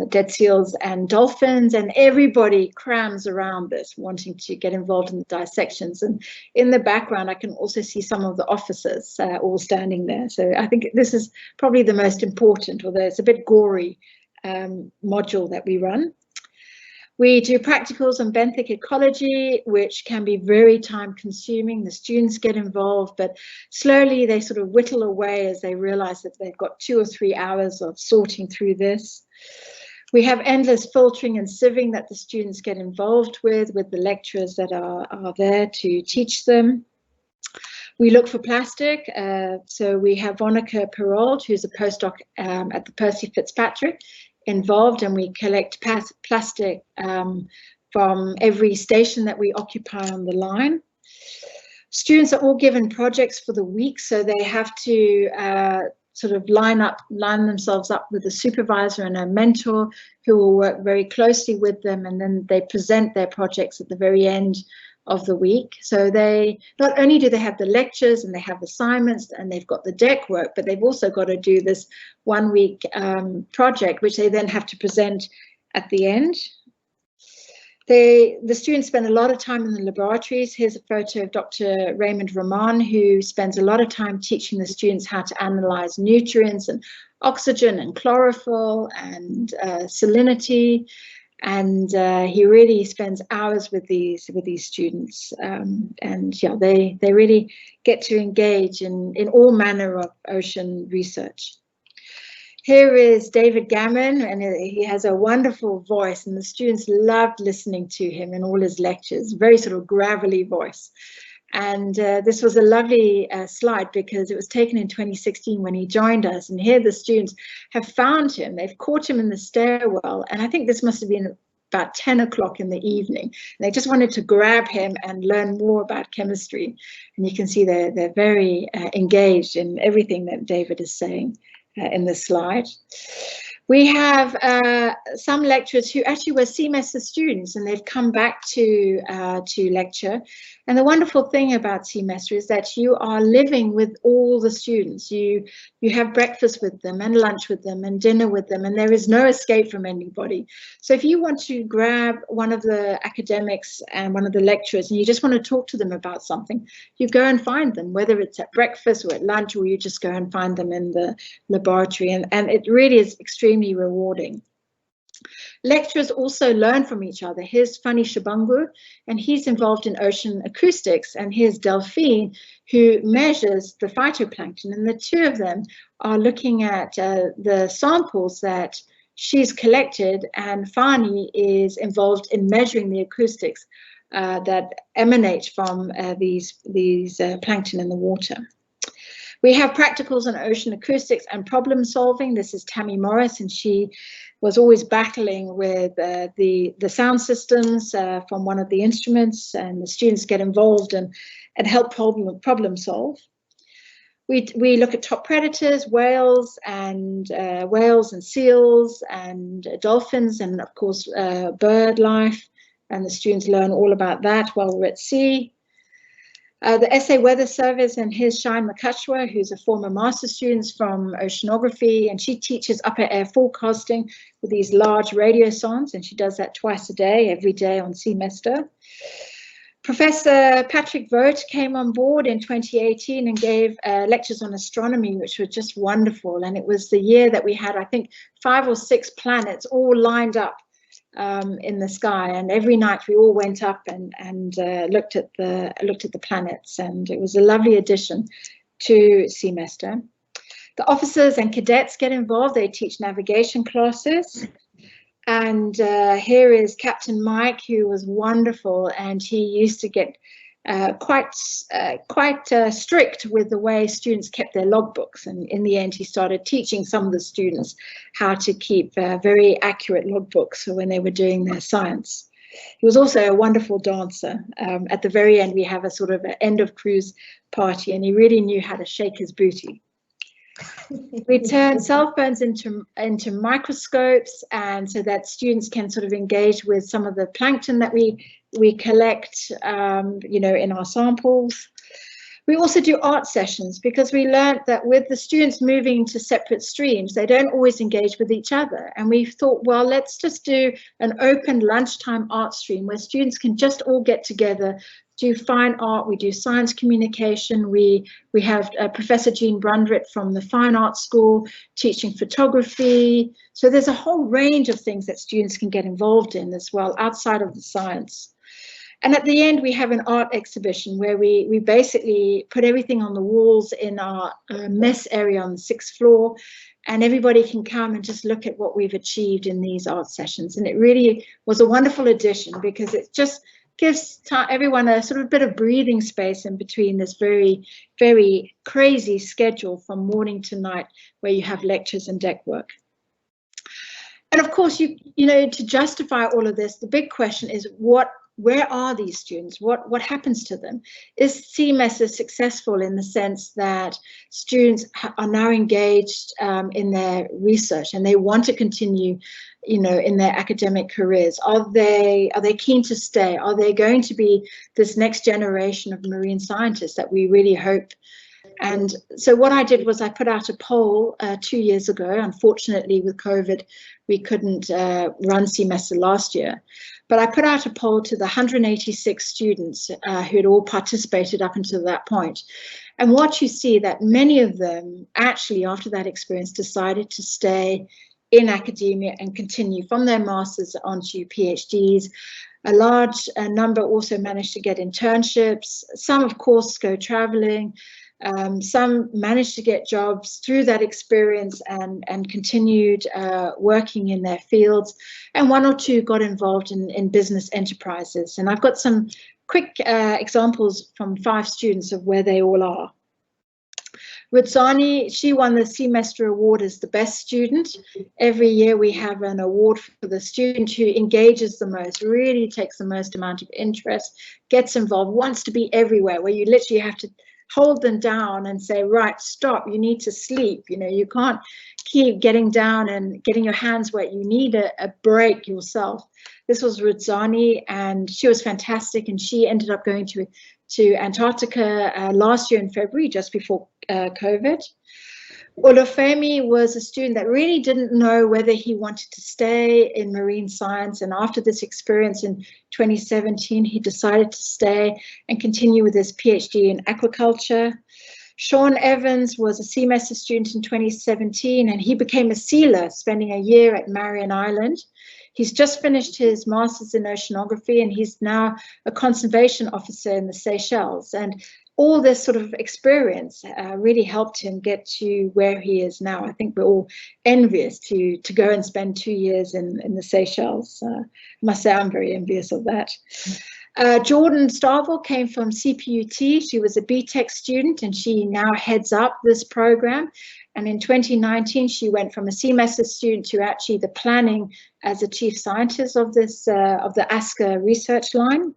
dead seals and dolphins, and everybody crams around this, wanting to get involved in the dissections. And in the background, I can also see some of the officers all standing there. So I think this is probably the most important, although it's a bit gory, module that we run. We do practicals on benthic ecology, which can be very time consuming. The students get involved, but slowly they sort of whittle away as they realize that they've got 2 or 3 hours of sorting through this. We have endless filtering and sieving that the students get involved with the lecturers that are there to teach them. We look for plastic, so we have Vonica Perold, who's a postdoc at the Percy Fitzpatrick, involved, and we collect plastic from every station that we occupy on the line. Students are all given projects for the week, so they have to sort of line themselves up with a supervisor and a mentor who will work very closely with them, and then they present their projects at the very end of the week. So they not only do they have the lectures and they have assignments and they've got the deck work, but they've also got to do this 1 week project, which they then have to present at the end. The students spend a lot of time in the laboratories. Here's a photo of Dr. Raymond Rahman, who spends a lot of time teaching the students how to analyze nutrients and oxygen and chlorophyll and salinity. And he really spends hours with these students, and yeah, they really get to engage in all manner of ocean research. Here is David Gammon, and he has a wonderful voice, and the students loved listening to him in all his lectures. Very sort of gravelly voice. And this was a lovely slide because it was taken in 2016 when he joined us. And here the students have found him. They've caught him in the stairwell. And I think this must have been about 10 o'clock in the evening. And they just wanted to grab him and learn more about chemistry. And you can see they're very engaged in everything that David is saying in this slide. We have some lecturers who actually were semester students, and they've come back to lecture. And the wonderful thing about semester is that you are living with all the students. You have breakfast with them and lunch with them and dinner with them, and there is no escape from anybody. So if you want to grab one of the academics and one of the lecturers and you just want to talk to them about something, you go and find them, whether it's at breakfast or at lunch, or you just go and find them in the laboratory. And it really is extremely rewarding. Lecturers also learn from each other. Here's Fanny Shabangu, and he's involved in ocean acoustics, and here's Delphine, who measures the phytoplankton, and the two of them are looking at the samples that she's collected, and Fanny is involved in measuring the acoustics that emanate from these plankton in the water. We have practicals on ocean acoustics and problem solving. This is Tammy Morris, and she was always battling with the sound systems from one of the instruments, and the students get involved and help problem solve. We look at top predators, whales and seals and dolphins, and of course bird life, and the students learn all about that while we're at sea. The SA Weather Service, and here's Shine Makashwa, who's a former master student from oceanography, and she teaches upper air forecasting with these large radiosondes, and she does that twice a day, every day on semester. Professor Patrick Vogt came on board in 2018 and gave lectures on astronomy, which were just wonderful. And it was the year that we had, I think, 5 or 6 planets all lined up in the sky, and every night we all went up and looked at the planets, and it was a lovely addition to semester. The officers and cadets get involved. They teach navigation classes, and here is Captain Mike, who was wonderful, and he used to get quite strict with the way students kept their logbooks, and in the end he started teaching some of the students how to keep very accurate logbooks when they were doing their science. He was also a wonderful dancer. At the very end we have a sort of an end of cruise party, and he really knew how to shake his booty. We turn cell phones into microscopes, and so that students can sort of engage with some of the plankton that we collect, you know, in our samples. We also do art sessions because we learned that with the students moving to separate streams, they don't always engage with each other. And we thought, well, let's just do an open lunchtime art stream where students can just all get together, do fine art. We do science communication. We have Professor Jean Brundrett from the Fine Arts School teaching photography. So there's a whole range of things that students can get involved in as well outside of the science. And at the end, we have an art exhibition where we basically put everything on the walls in our mess area on the 6th floor, and everybody can come and just look at what we've achieved in these art sessions. And it really was a wonderful addition because it just gives everyone a sort of bit of breathing space in between this very, very crazy schedule from morning to night where you have lectures and deck work. And of course, you know, to justify all of this, the big question is where are these students? What happens to them? Is CMS successful in the sense that students are now engaged in their research and they want to continue, you know, in their academic careers? Are they keen to stay? Are they going to be this next generation of marine scientists that we really hope? And so what I did was I put out a poll 2 years ago. Unfortunately, with COVID, we couldn't run semester last year. But I put out a poll to the 186 students who had all participated up until that point. And what you see that many of them actually, after that experience, decided to stay in academia and continue from their masters onto PhDs. A large number also managed to get internships. Some, of course, go traveling. Some managed to get jobs through that experience and continued working in their fields, and one or two got involved in business enterprises. And I've got some quick examples from 5 students of where they all are. Rudzani, she won the semester award as the best student. Every year we have an award for the student who engages the most, really takes the most amount of interest, gets involved, wants to be everywhere, where you literally have to hold them down and say, right, stop, you need to sleep. You know, you can't keep getting down and getting your hands wet. You need a break yourself. This was Rudzani, and she was fantastic, and she ended up going to Antarctica last year in February, just before COVID. Olufemi was a student that really didn't know whether he wanted to stay in marine science, and after this experience in 2017, he decided to stay and continue with his PhD in aquaculture. Sean Evans was a semester student in 2017, and he became a sealer, spending a year at Marion Island. He's just finished his master's in oceanography, and he's now a conservation officer in the Seychelles. And all this sort of experience really helped him get to where he is now. I think we're all envious to go and spend 2 years in the Seychelles. I must say I'm very envious of that. Jordan Starvel came from CPUT. She was a BTEC student, and she now heads up this program. And in 2019, she went from a semester student to actually the planning as a chief scientist of this of the ASCA research line.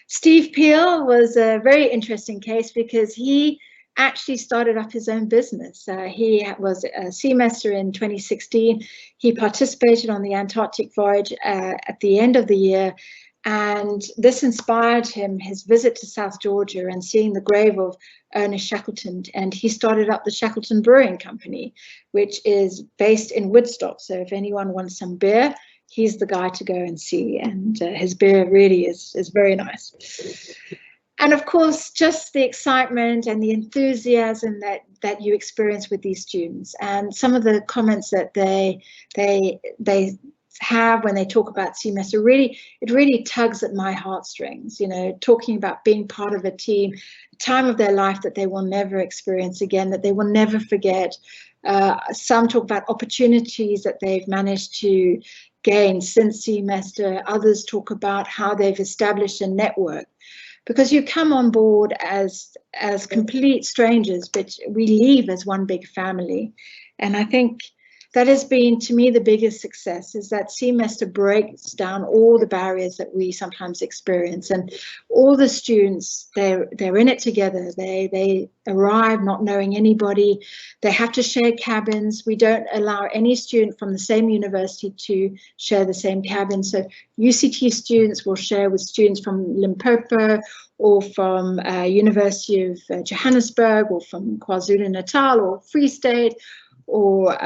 Steve Peel was a very interesting case because he actually started up his own business. He was a semester in 2016. He participated on the Antarctic voyage at the end of the year, and this inspired him, his visit to South Georgia and seeing the grave of Ernest Shackleton, and he started up the Shackleton Brewing Company, which is based in Woodstock. So if anyone wants some beer, he's the guy to go and see, and his beer really is very nice. And of course, just the excitement and the enthusiasm that you experience with these students, and some of the comments that they have when they talk about semester, it really tugs at my heartstrings. You know, talking about being part of a team, a time of their life that they will never experience again, that they will never forget. Some talk about opportunities that they've managed to gain since semester. Others talk about how they've established a network, because you come on board as complete strangers, but we leave as one big family. And I think that has been, to me, the biggest success, is that semester breaks down all the barriers that we sometimes experience, and all the students, they're in it together. They arrive not knowing anybody. They have to share cabins. We don't allow any student from the same university to share the same cabin. So UCT students will share with students from Limpopo, or from University of Johannesburg, or from KwaZulu-Natal, or Free State, or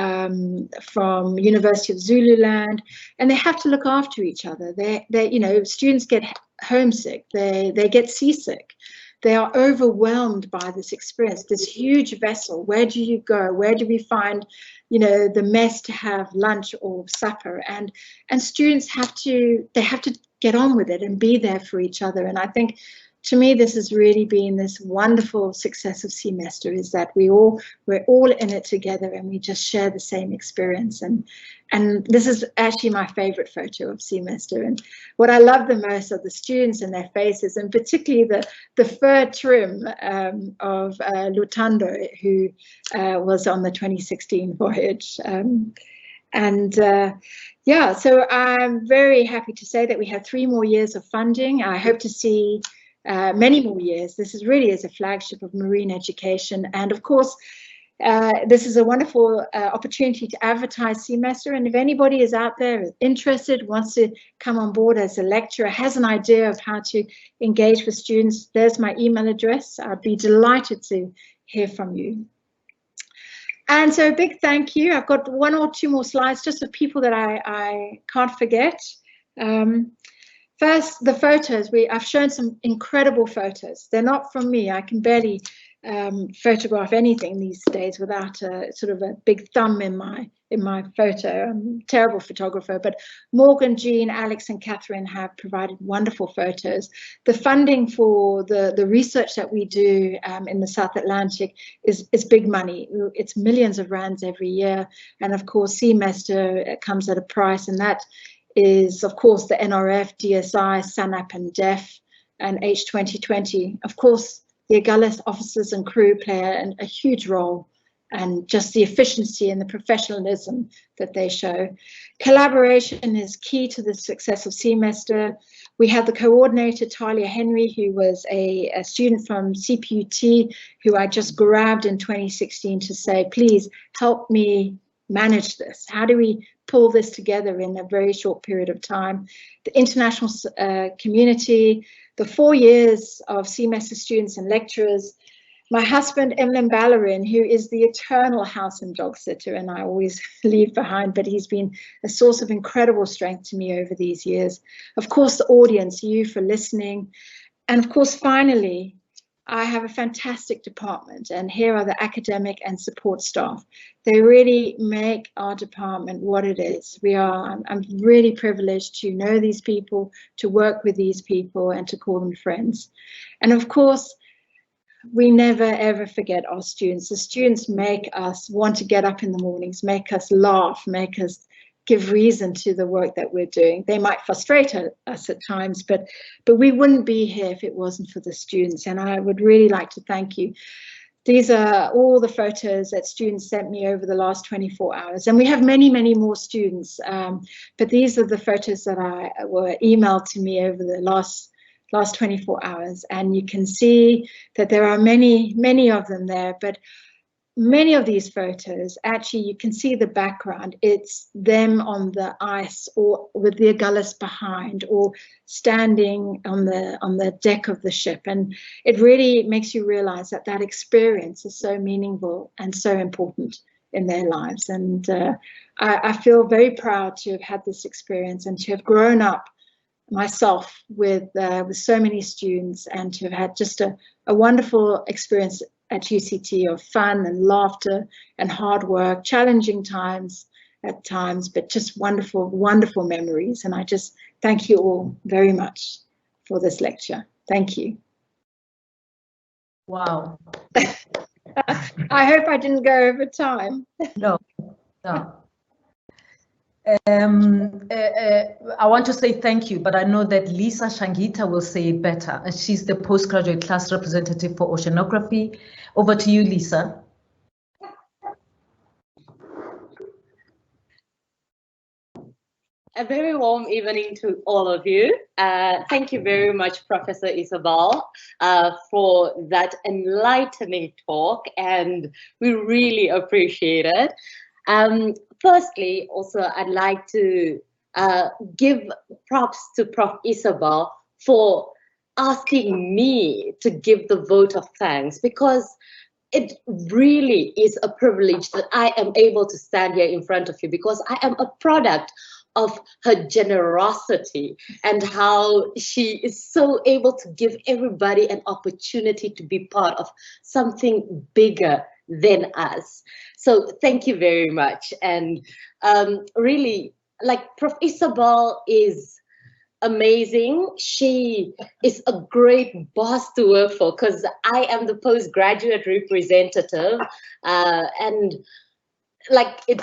from University of Zululand, and they have to look after each other. You know, students get homesick, they get seasick. They are overwhelmed by this experience, this huge vessel. Where do you go? Where do we find, you know, the mess to have lunch or supper? And students have to get on with it and be there for each other. And I think, to me, this has really been this wonderful success of semester, is that we're all in it together, and we just share the same experience. And this is actually my favorite photo of semester. And what I love the most are the students and their faces, and particularly the fur trim of Lutando, who was on the 2016 voyage. Yeah, so I'm very happy to say that we have 3 more years of funding. I hope to see many more years. This really is a flagship of marine education, and of course this is a wonderful opportunity to advertise semester. And if anybody is out there interested, wants to come on board as a lecturer, has an idea of how to engage with students, there's my email address. I'd be delighted to hear from you. And so a big thank you. I've got 1 or 2 more slides just of people that I can't forget. First, the photos. I've shown some incredible photos. They're not from me. I can barely photograph anything these days without a sort of a big thumb in my photo. I'm a terrible photographer, but Morgan, Jean, Alex, and Catherine have provided wonderful photos. The funding for the research that we do in the South Atlantic is big money. It's millions of rands every year, and of course, semester comes at a price, and that is, of course, the NRF, DSI, SANAP, and DEF, and H2020. Of course, the Agulhas officers and crew play a huge role, and just the efficiency and the professionalism that they show. Collaboration is key to the success of semester. We have the coordinator, Talia Henry, who was a student from CPUT, who I just grabbed in 2016 to say, please help me manage this. How do we pull this together in a very short period of time? The international community, the 4 years of semester students and lecturers, my husband, Emlyn Ballerin, who is the eternal house and dog sitter, and I always leave behind, but he's been a source of incredible strength to me over these years. Of course, the audience, you for listening. And of course, finally, I have a fantastic department, and here are the academic and support staff. They really make our department what it is. I'm really privileged to know these people, to work with these people, and to call them friends. And of course, we never ever forget our students. The students make us want to get up in the mornings, make us laugh, make us give reason to the work that we're doing. They might frustrate us at times, but we wouldn't be here if it wasn't for the students. And I would really like to thank you. These are all the photos that students sent me over the last 24 hours. And we have many, many more students, but these are the photos that were emailed to me over the last 24 hours. And you can see that there are many, many of them there, but many of these photos, actually, you can see the background. It's them on the ice, or with the Agulhas behind, or standing on the deck of the ship. And it really makes you realize that that experience is so meaningful and so important in their lives. And I feel very proud to have had this experience and to have grown up myself with so many students, and to have had just a wonderful experience at UCT of fun and laughter and hard work, challenging times at times, but just wonderful, wonderful memories. And I just thank you all very much for this lecture. Thank you. Wow. I hope I didn't go over time. No. I want to say thank you, but I know that Lisa Shangita will say it better. And she's the postgraduate class representative for oceanography. Over to you, Lisa. A very warm evening to all of you. Thank you very much, Professor Isabelle, for that enlightening talk, and we really appreciate it. Firstly, also, I'd like to give props to Prof. Isabelle for asking me to give the vote of thanks, because it really is a privilege that I am able to stand here in front of you, because I am a product of her generosity and how she is so able to give everybody an opportunity to be part of something bigger than us. So thank you very much. And really, like, Prof. Isabelle is amazing. She is a great boss to work for, because I am the postgraduate representative, and like, it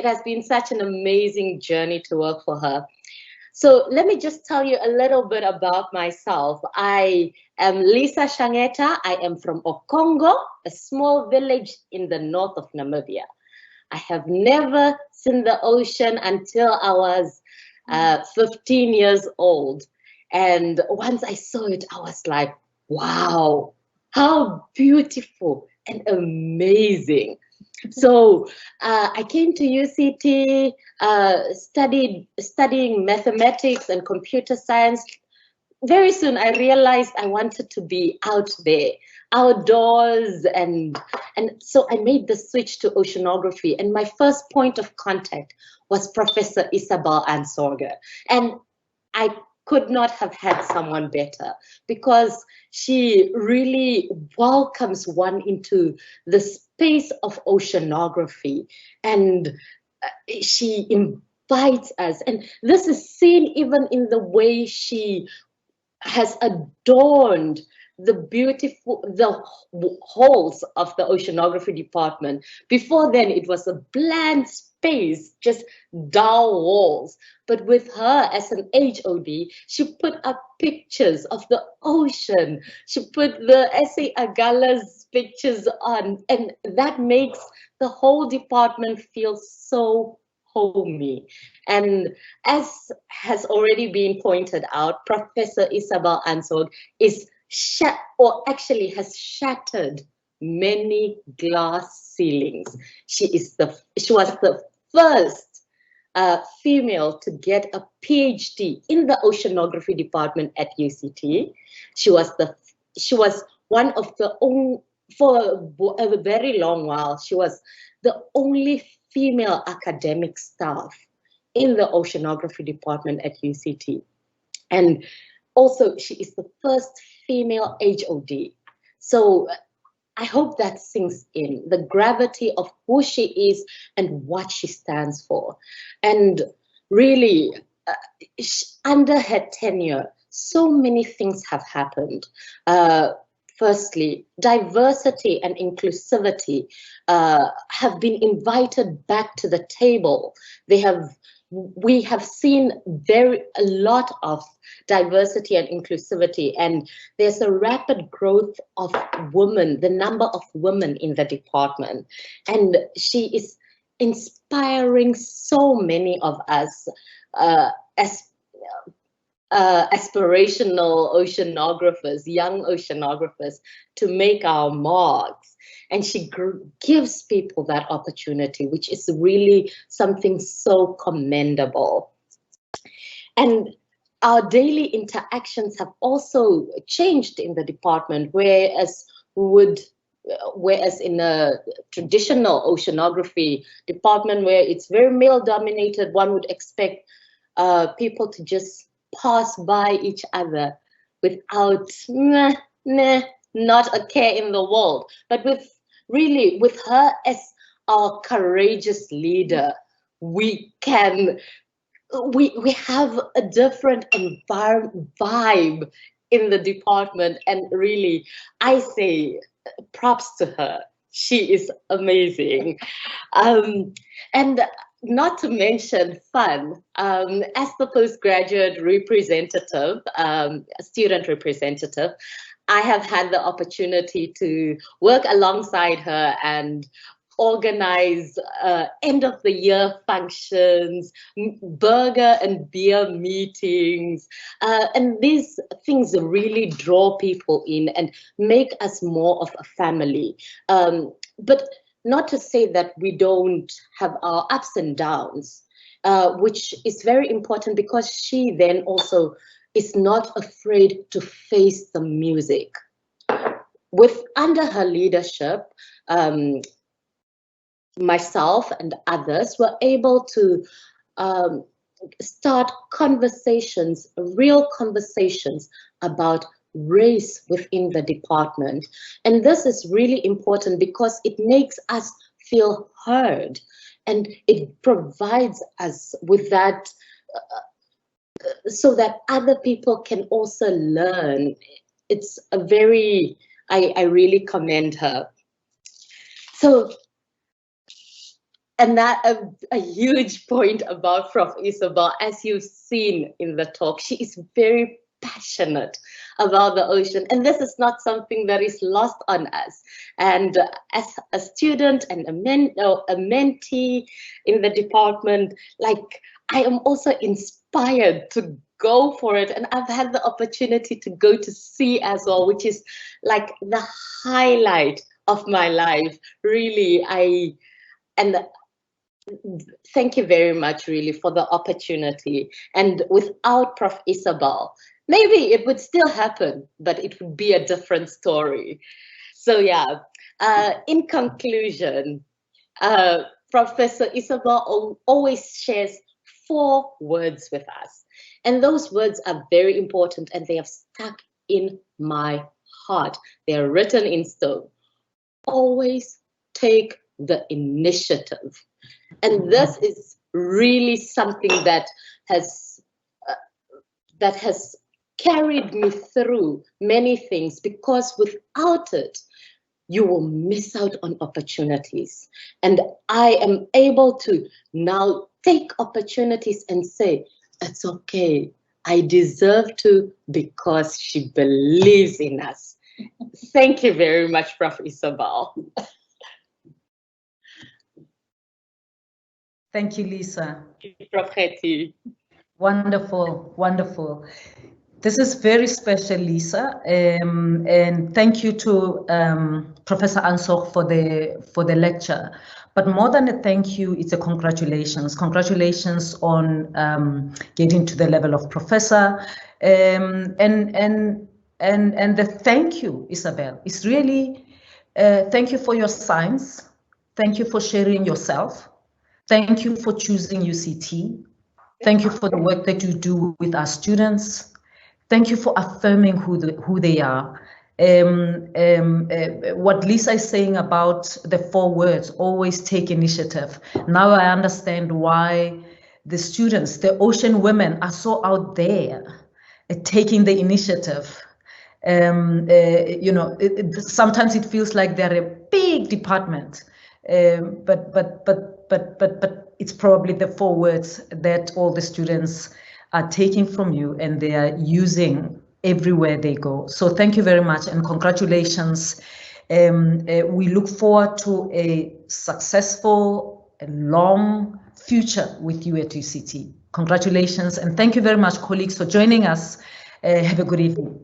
has been such an amazing journey to work for her. So let me just tell you a little bit about myself. I am Lisa Shangeta. I am from Okongo, a small village in the north of Namibia. I have never seen the ocean until I was 15 years old. And once I saw it, I was like, wow, how beautiful and amazing. So I came to UCT, studying mathematics and computer science. Very soon I realized I wanted to be out there, outdoors, and so I made the switch to oceanography. And my first point of contact was Professor Isabelle Ansorge. And I could not have had someone better, because she really welcomes one into the space of oceanography, and she invites us. And this is seen even in the way she has adorned the halls of the oceanography department. Before then, it was a bland space, just dull walls. But with her as an HOD, she put up pictures of the ocean. She put the S.A. Agala's pictures on, and that makes the whole department feel so homey. And as has already been pointed out, Professor Isabelle Ansorge is has shattered many glass ceilings. She was the first female to get a PhD in the oceanography department at UCT. She was one of the only, for a very long while, she was the only female academic staff in the oceanography department at UCT. And also, she is the first female HOD. So I hope that sinks in, the gravity of who she is and what she stands for. And really, under her tenure, so many things have happened. Firstly, diversity and inclusivity have been invited back to the table. We have seen a lot of diversity and inclusivity, and there's a rapid growth of women, the number of women in the department. And she is inspiring so many of us as aspirational oceanographers, young oceanographers, to make our marks. And she gives people that opportunity, which is really something so commendable. And our daily interactions have also changed in the department, whereas in a traditional oceanography department where it's very male dominated, one would expect people to just pass by each other without not a care in the world. But with her as our courageous leader, we have a different vibe in the department, and really, I say props to her. She is amazing. And not to mention fun. As the postgraduate representative, student representative, I have had the opportunity to work alongside her and organize end of the year functions, burger and beer meetings, and these things really draw people in and make us more of a family. But not to say that we don't have our ups and downs, which is very important, because she then also is not afraid to face the music. Under her leadership, myself and others were able to start conversations, real conversations about race within the department. And this is really important because it makes us feel heard, and it provides us with that so that other people can also learn. It's a very, I really commend her. So, and that a huge point about Prof. Isabelle, as you've seen in the talk, she is very passionate about the ocean, and this is not something that is lost on us. And as a student and a mentee in the department, like, I am also inspired to go for it, and I've had the opportunity to go to sea as well, which is like the highlight of my life, really. And thank you very much, really, for the opportunity. And without Prof. Isabelle, maybe it would still happen, but it would be a different story. So yeah, in conclusion, Professor Isabelle always shares 4 words with us. And those words are very important, and they have stuck in my heart. They are written in stone. Always take the initiative. And this is really something that has carried me through many things, because without it, you will miss out on opportunities. And I am able to now take opportunities and say, it's okay, I deserve to, because she believes in us. Thank you very much, Prof. Isabelle. Thank you, Lisa. Prof. Hetty. Wonderful, wonderful. This is very special, Lisa, and thank you to Professor Ansorge for the lecture. But more than a thank you, it's a congratulations. Congratulations on getting to the level of professor, and the thank you, Isabelle. It's really thank you for your science. Thank you for sharing yourself. Thank you for choosing UCT. Thank you for the work that you do with our students. Thank you for affirming who they are. What Lisa is saying about the 4 words, always take initiative. Now I understand why the students, the ocean women, are so out there taking the initiative. You know, sometimes it feels like they're a big department, but it's probably the 4 words that all the students are taking from you, and they are using everywhere they go. So thank you very much, and congratulations. We look forward to a successful and long future with you at UCT. Congratulations, and thank you very much, colleagues, for joining us. Have a good evening.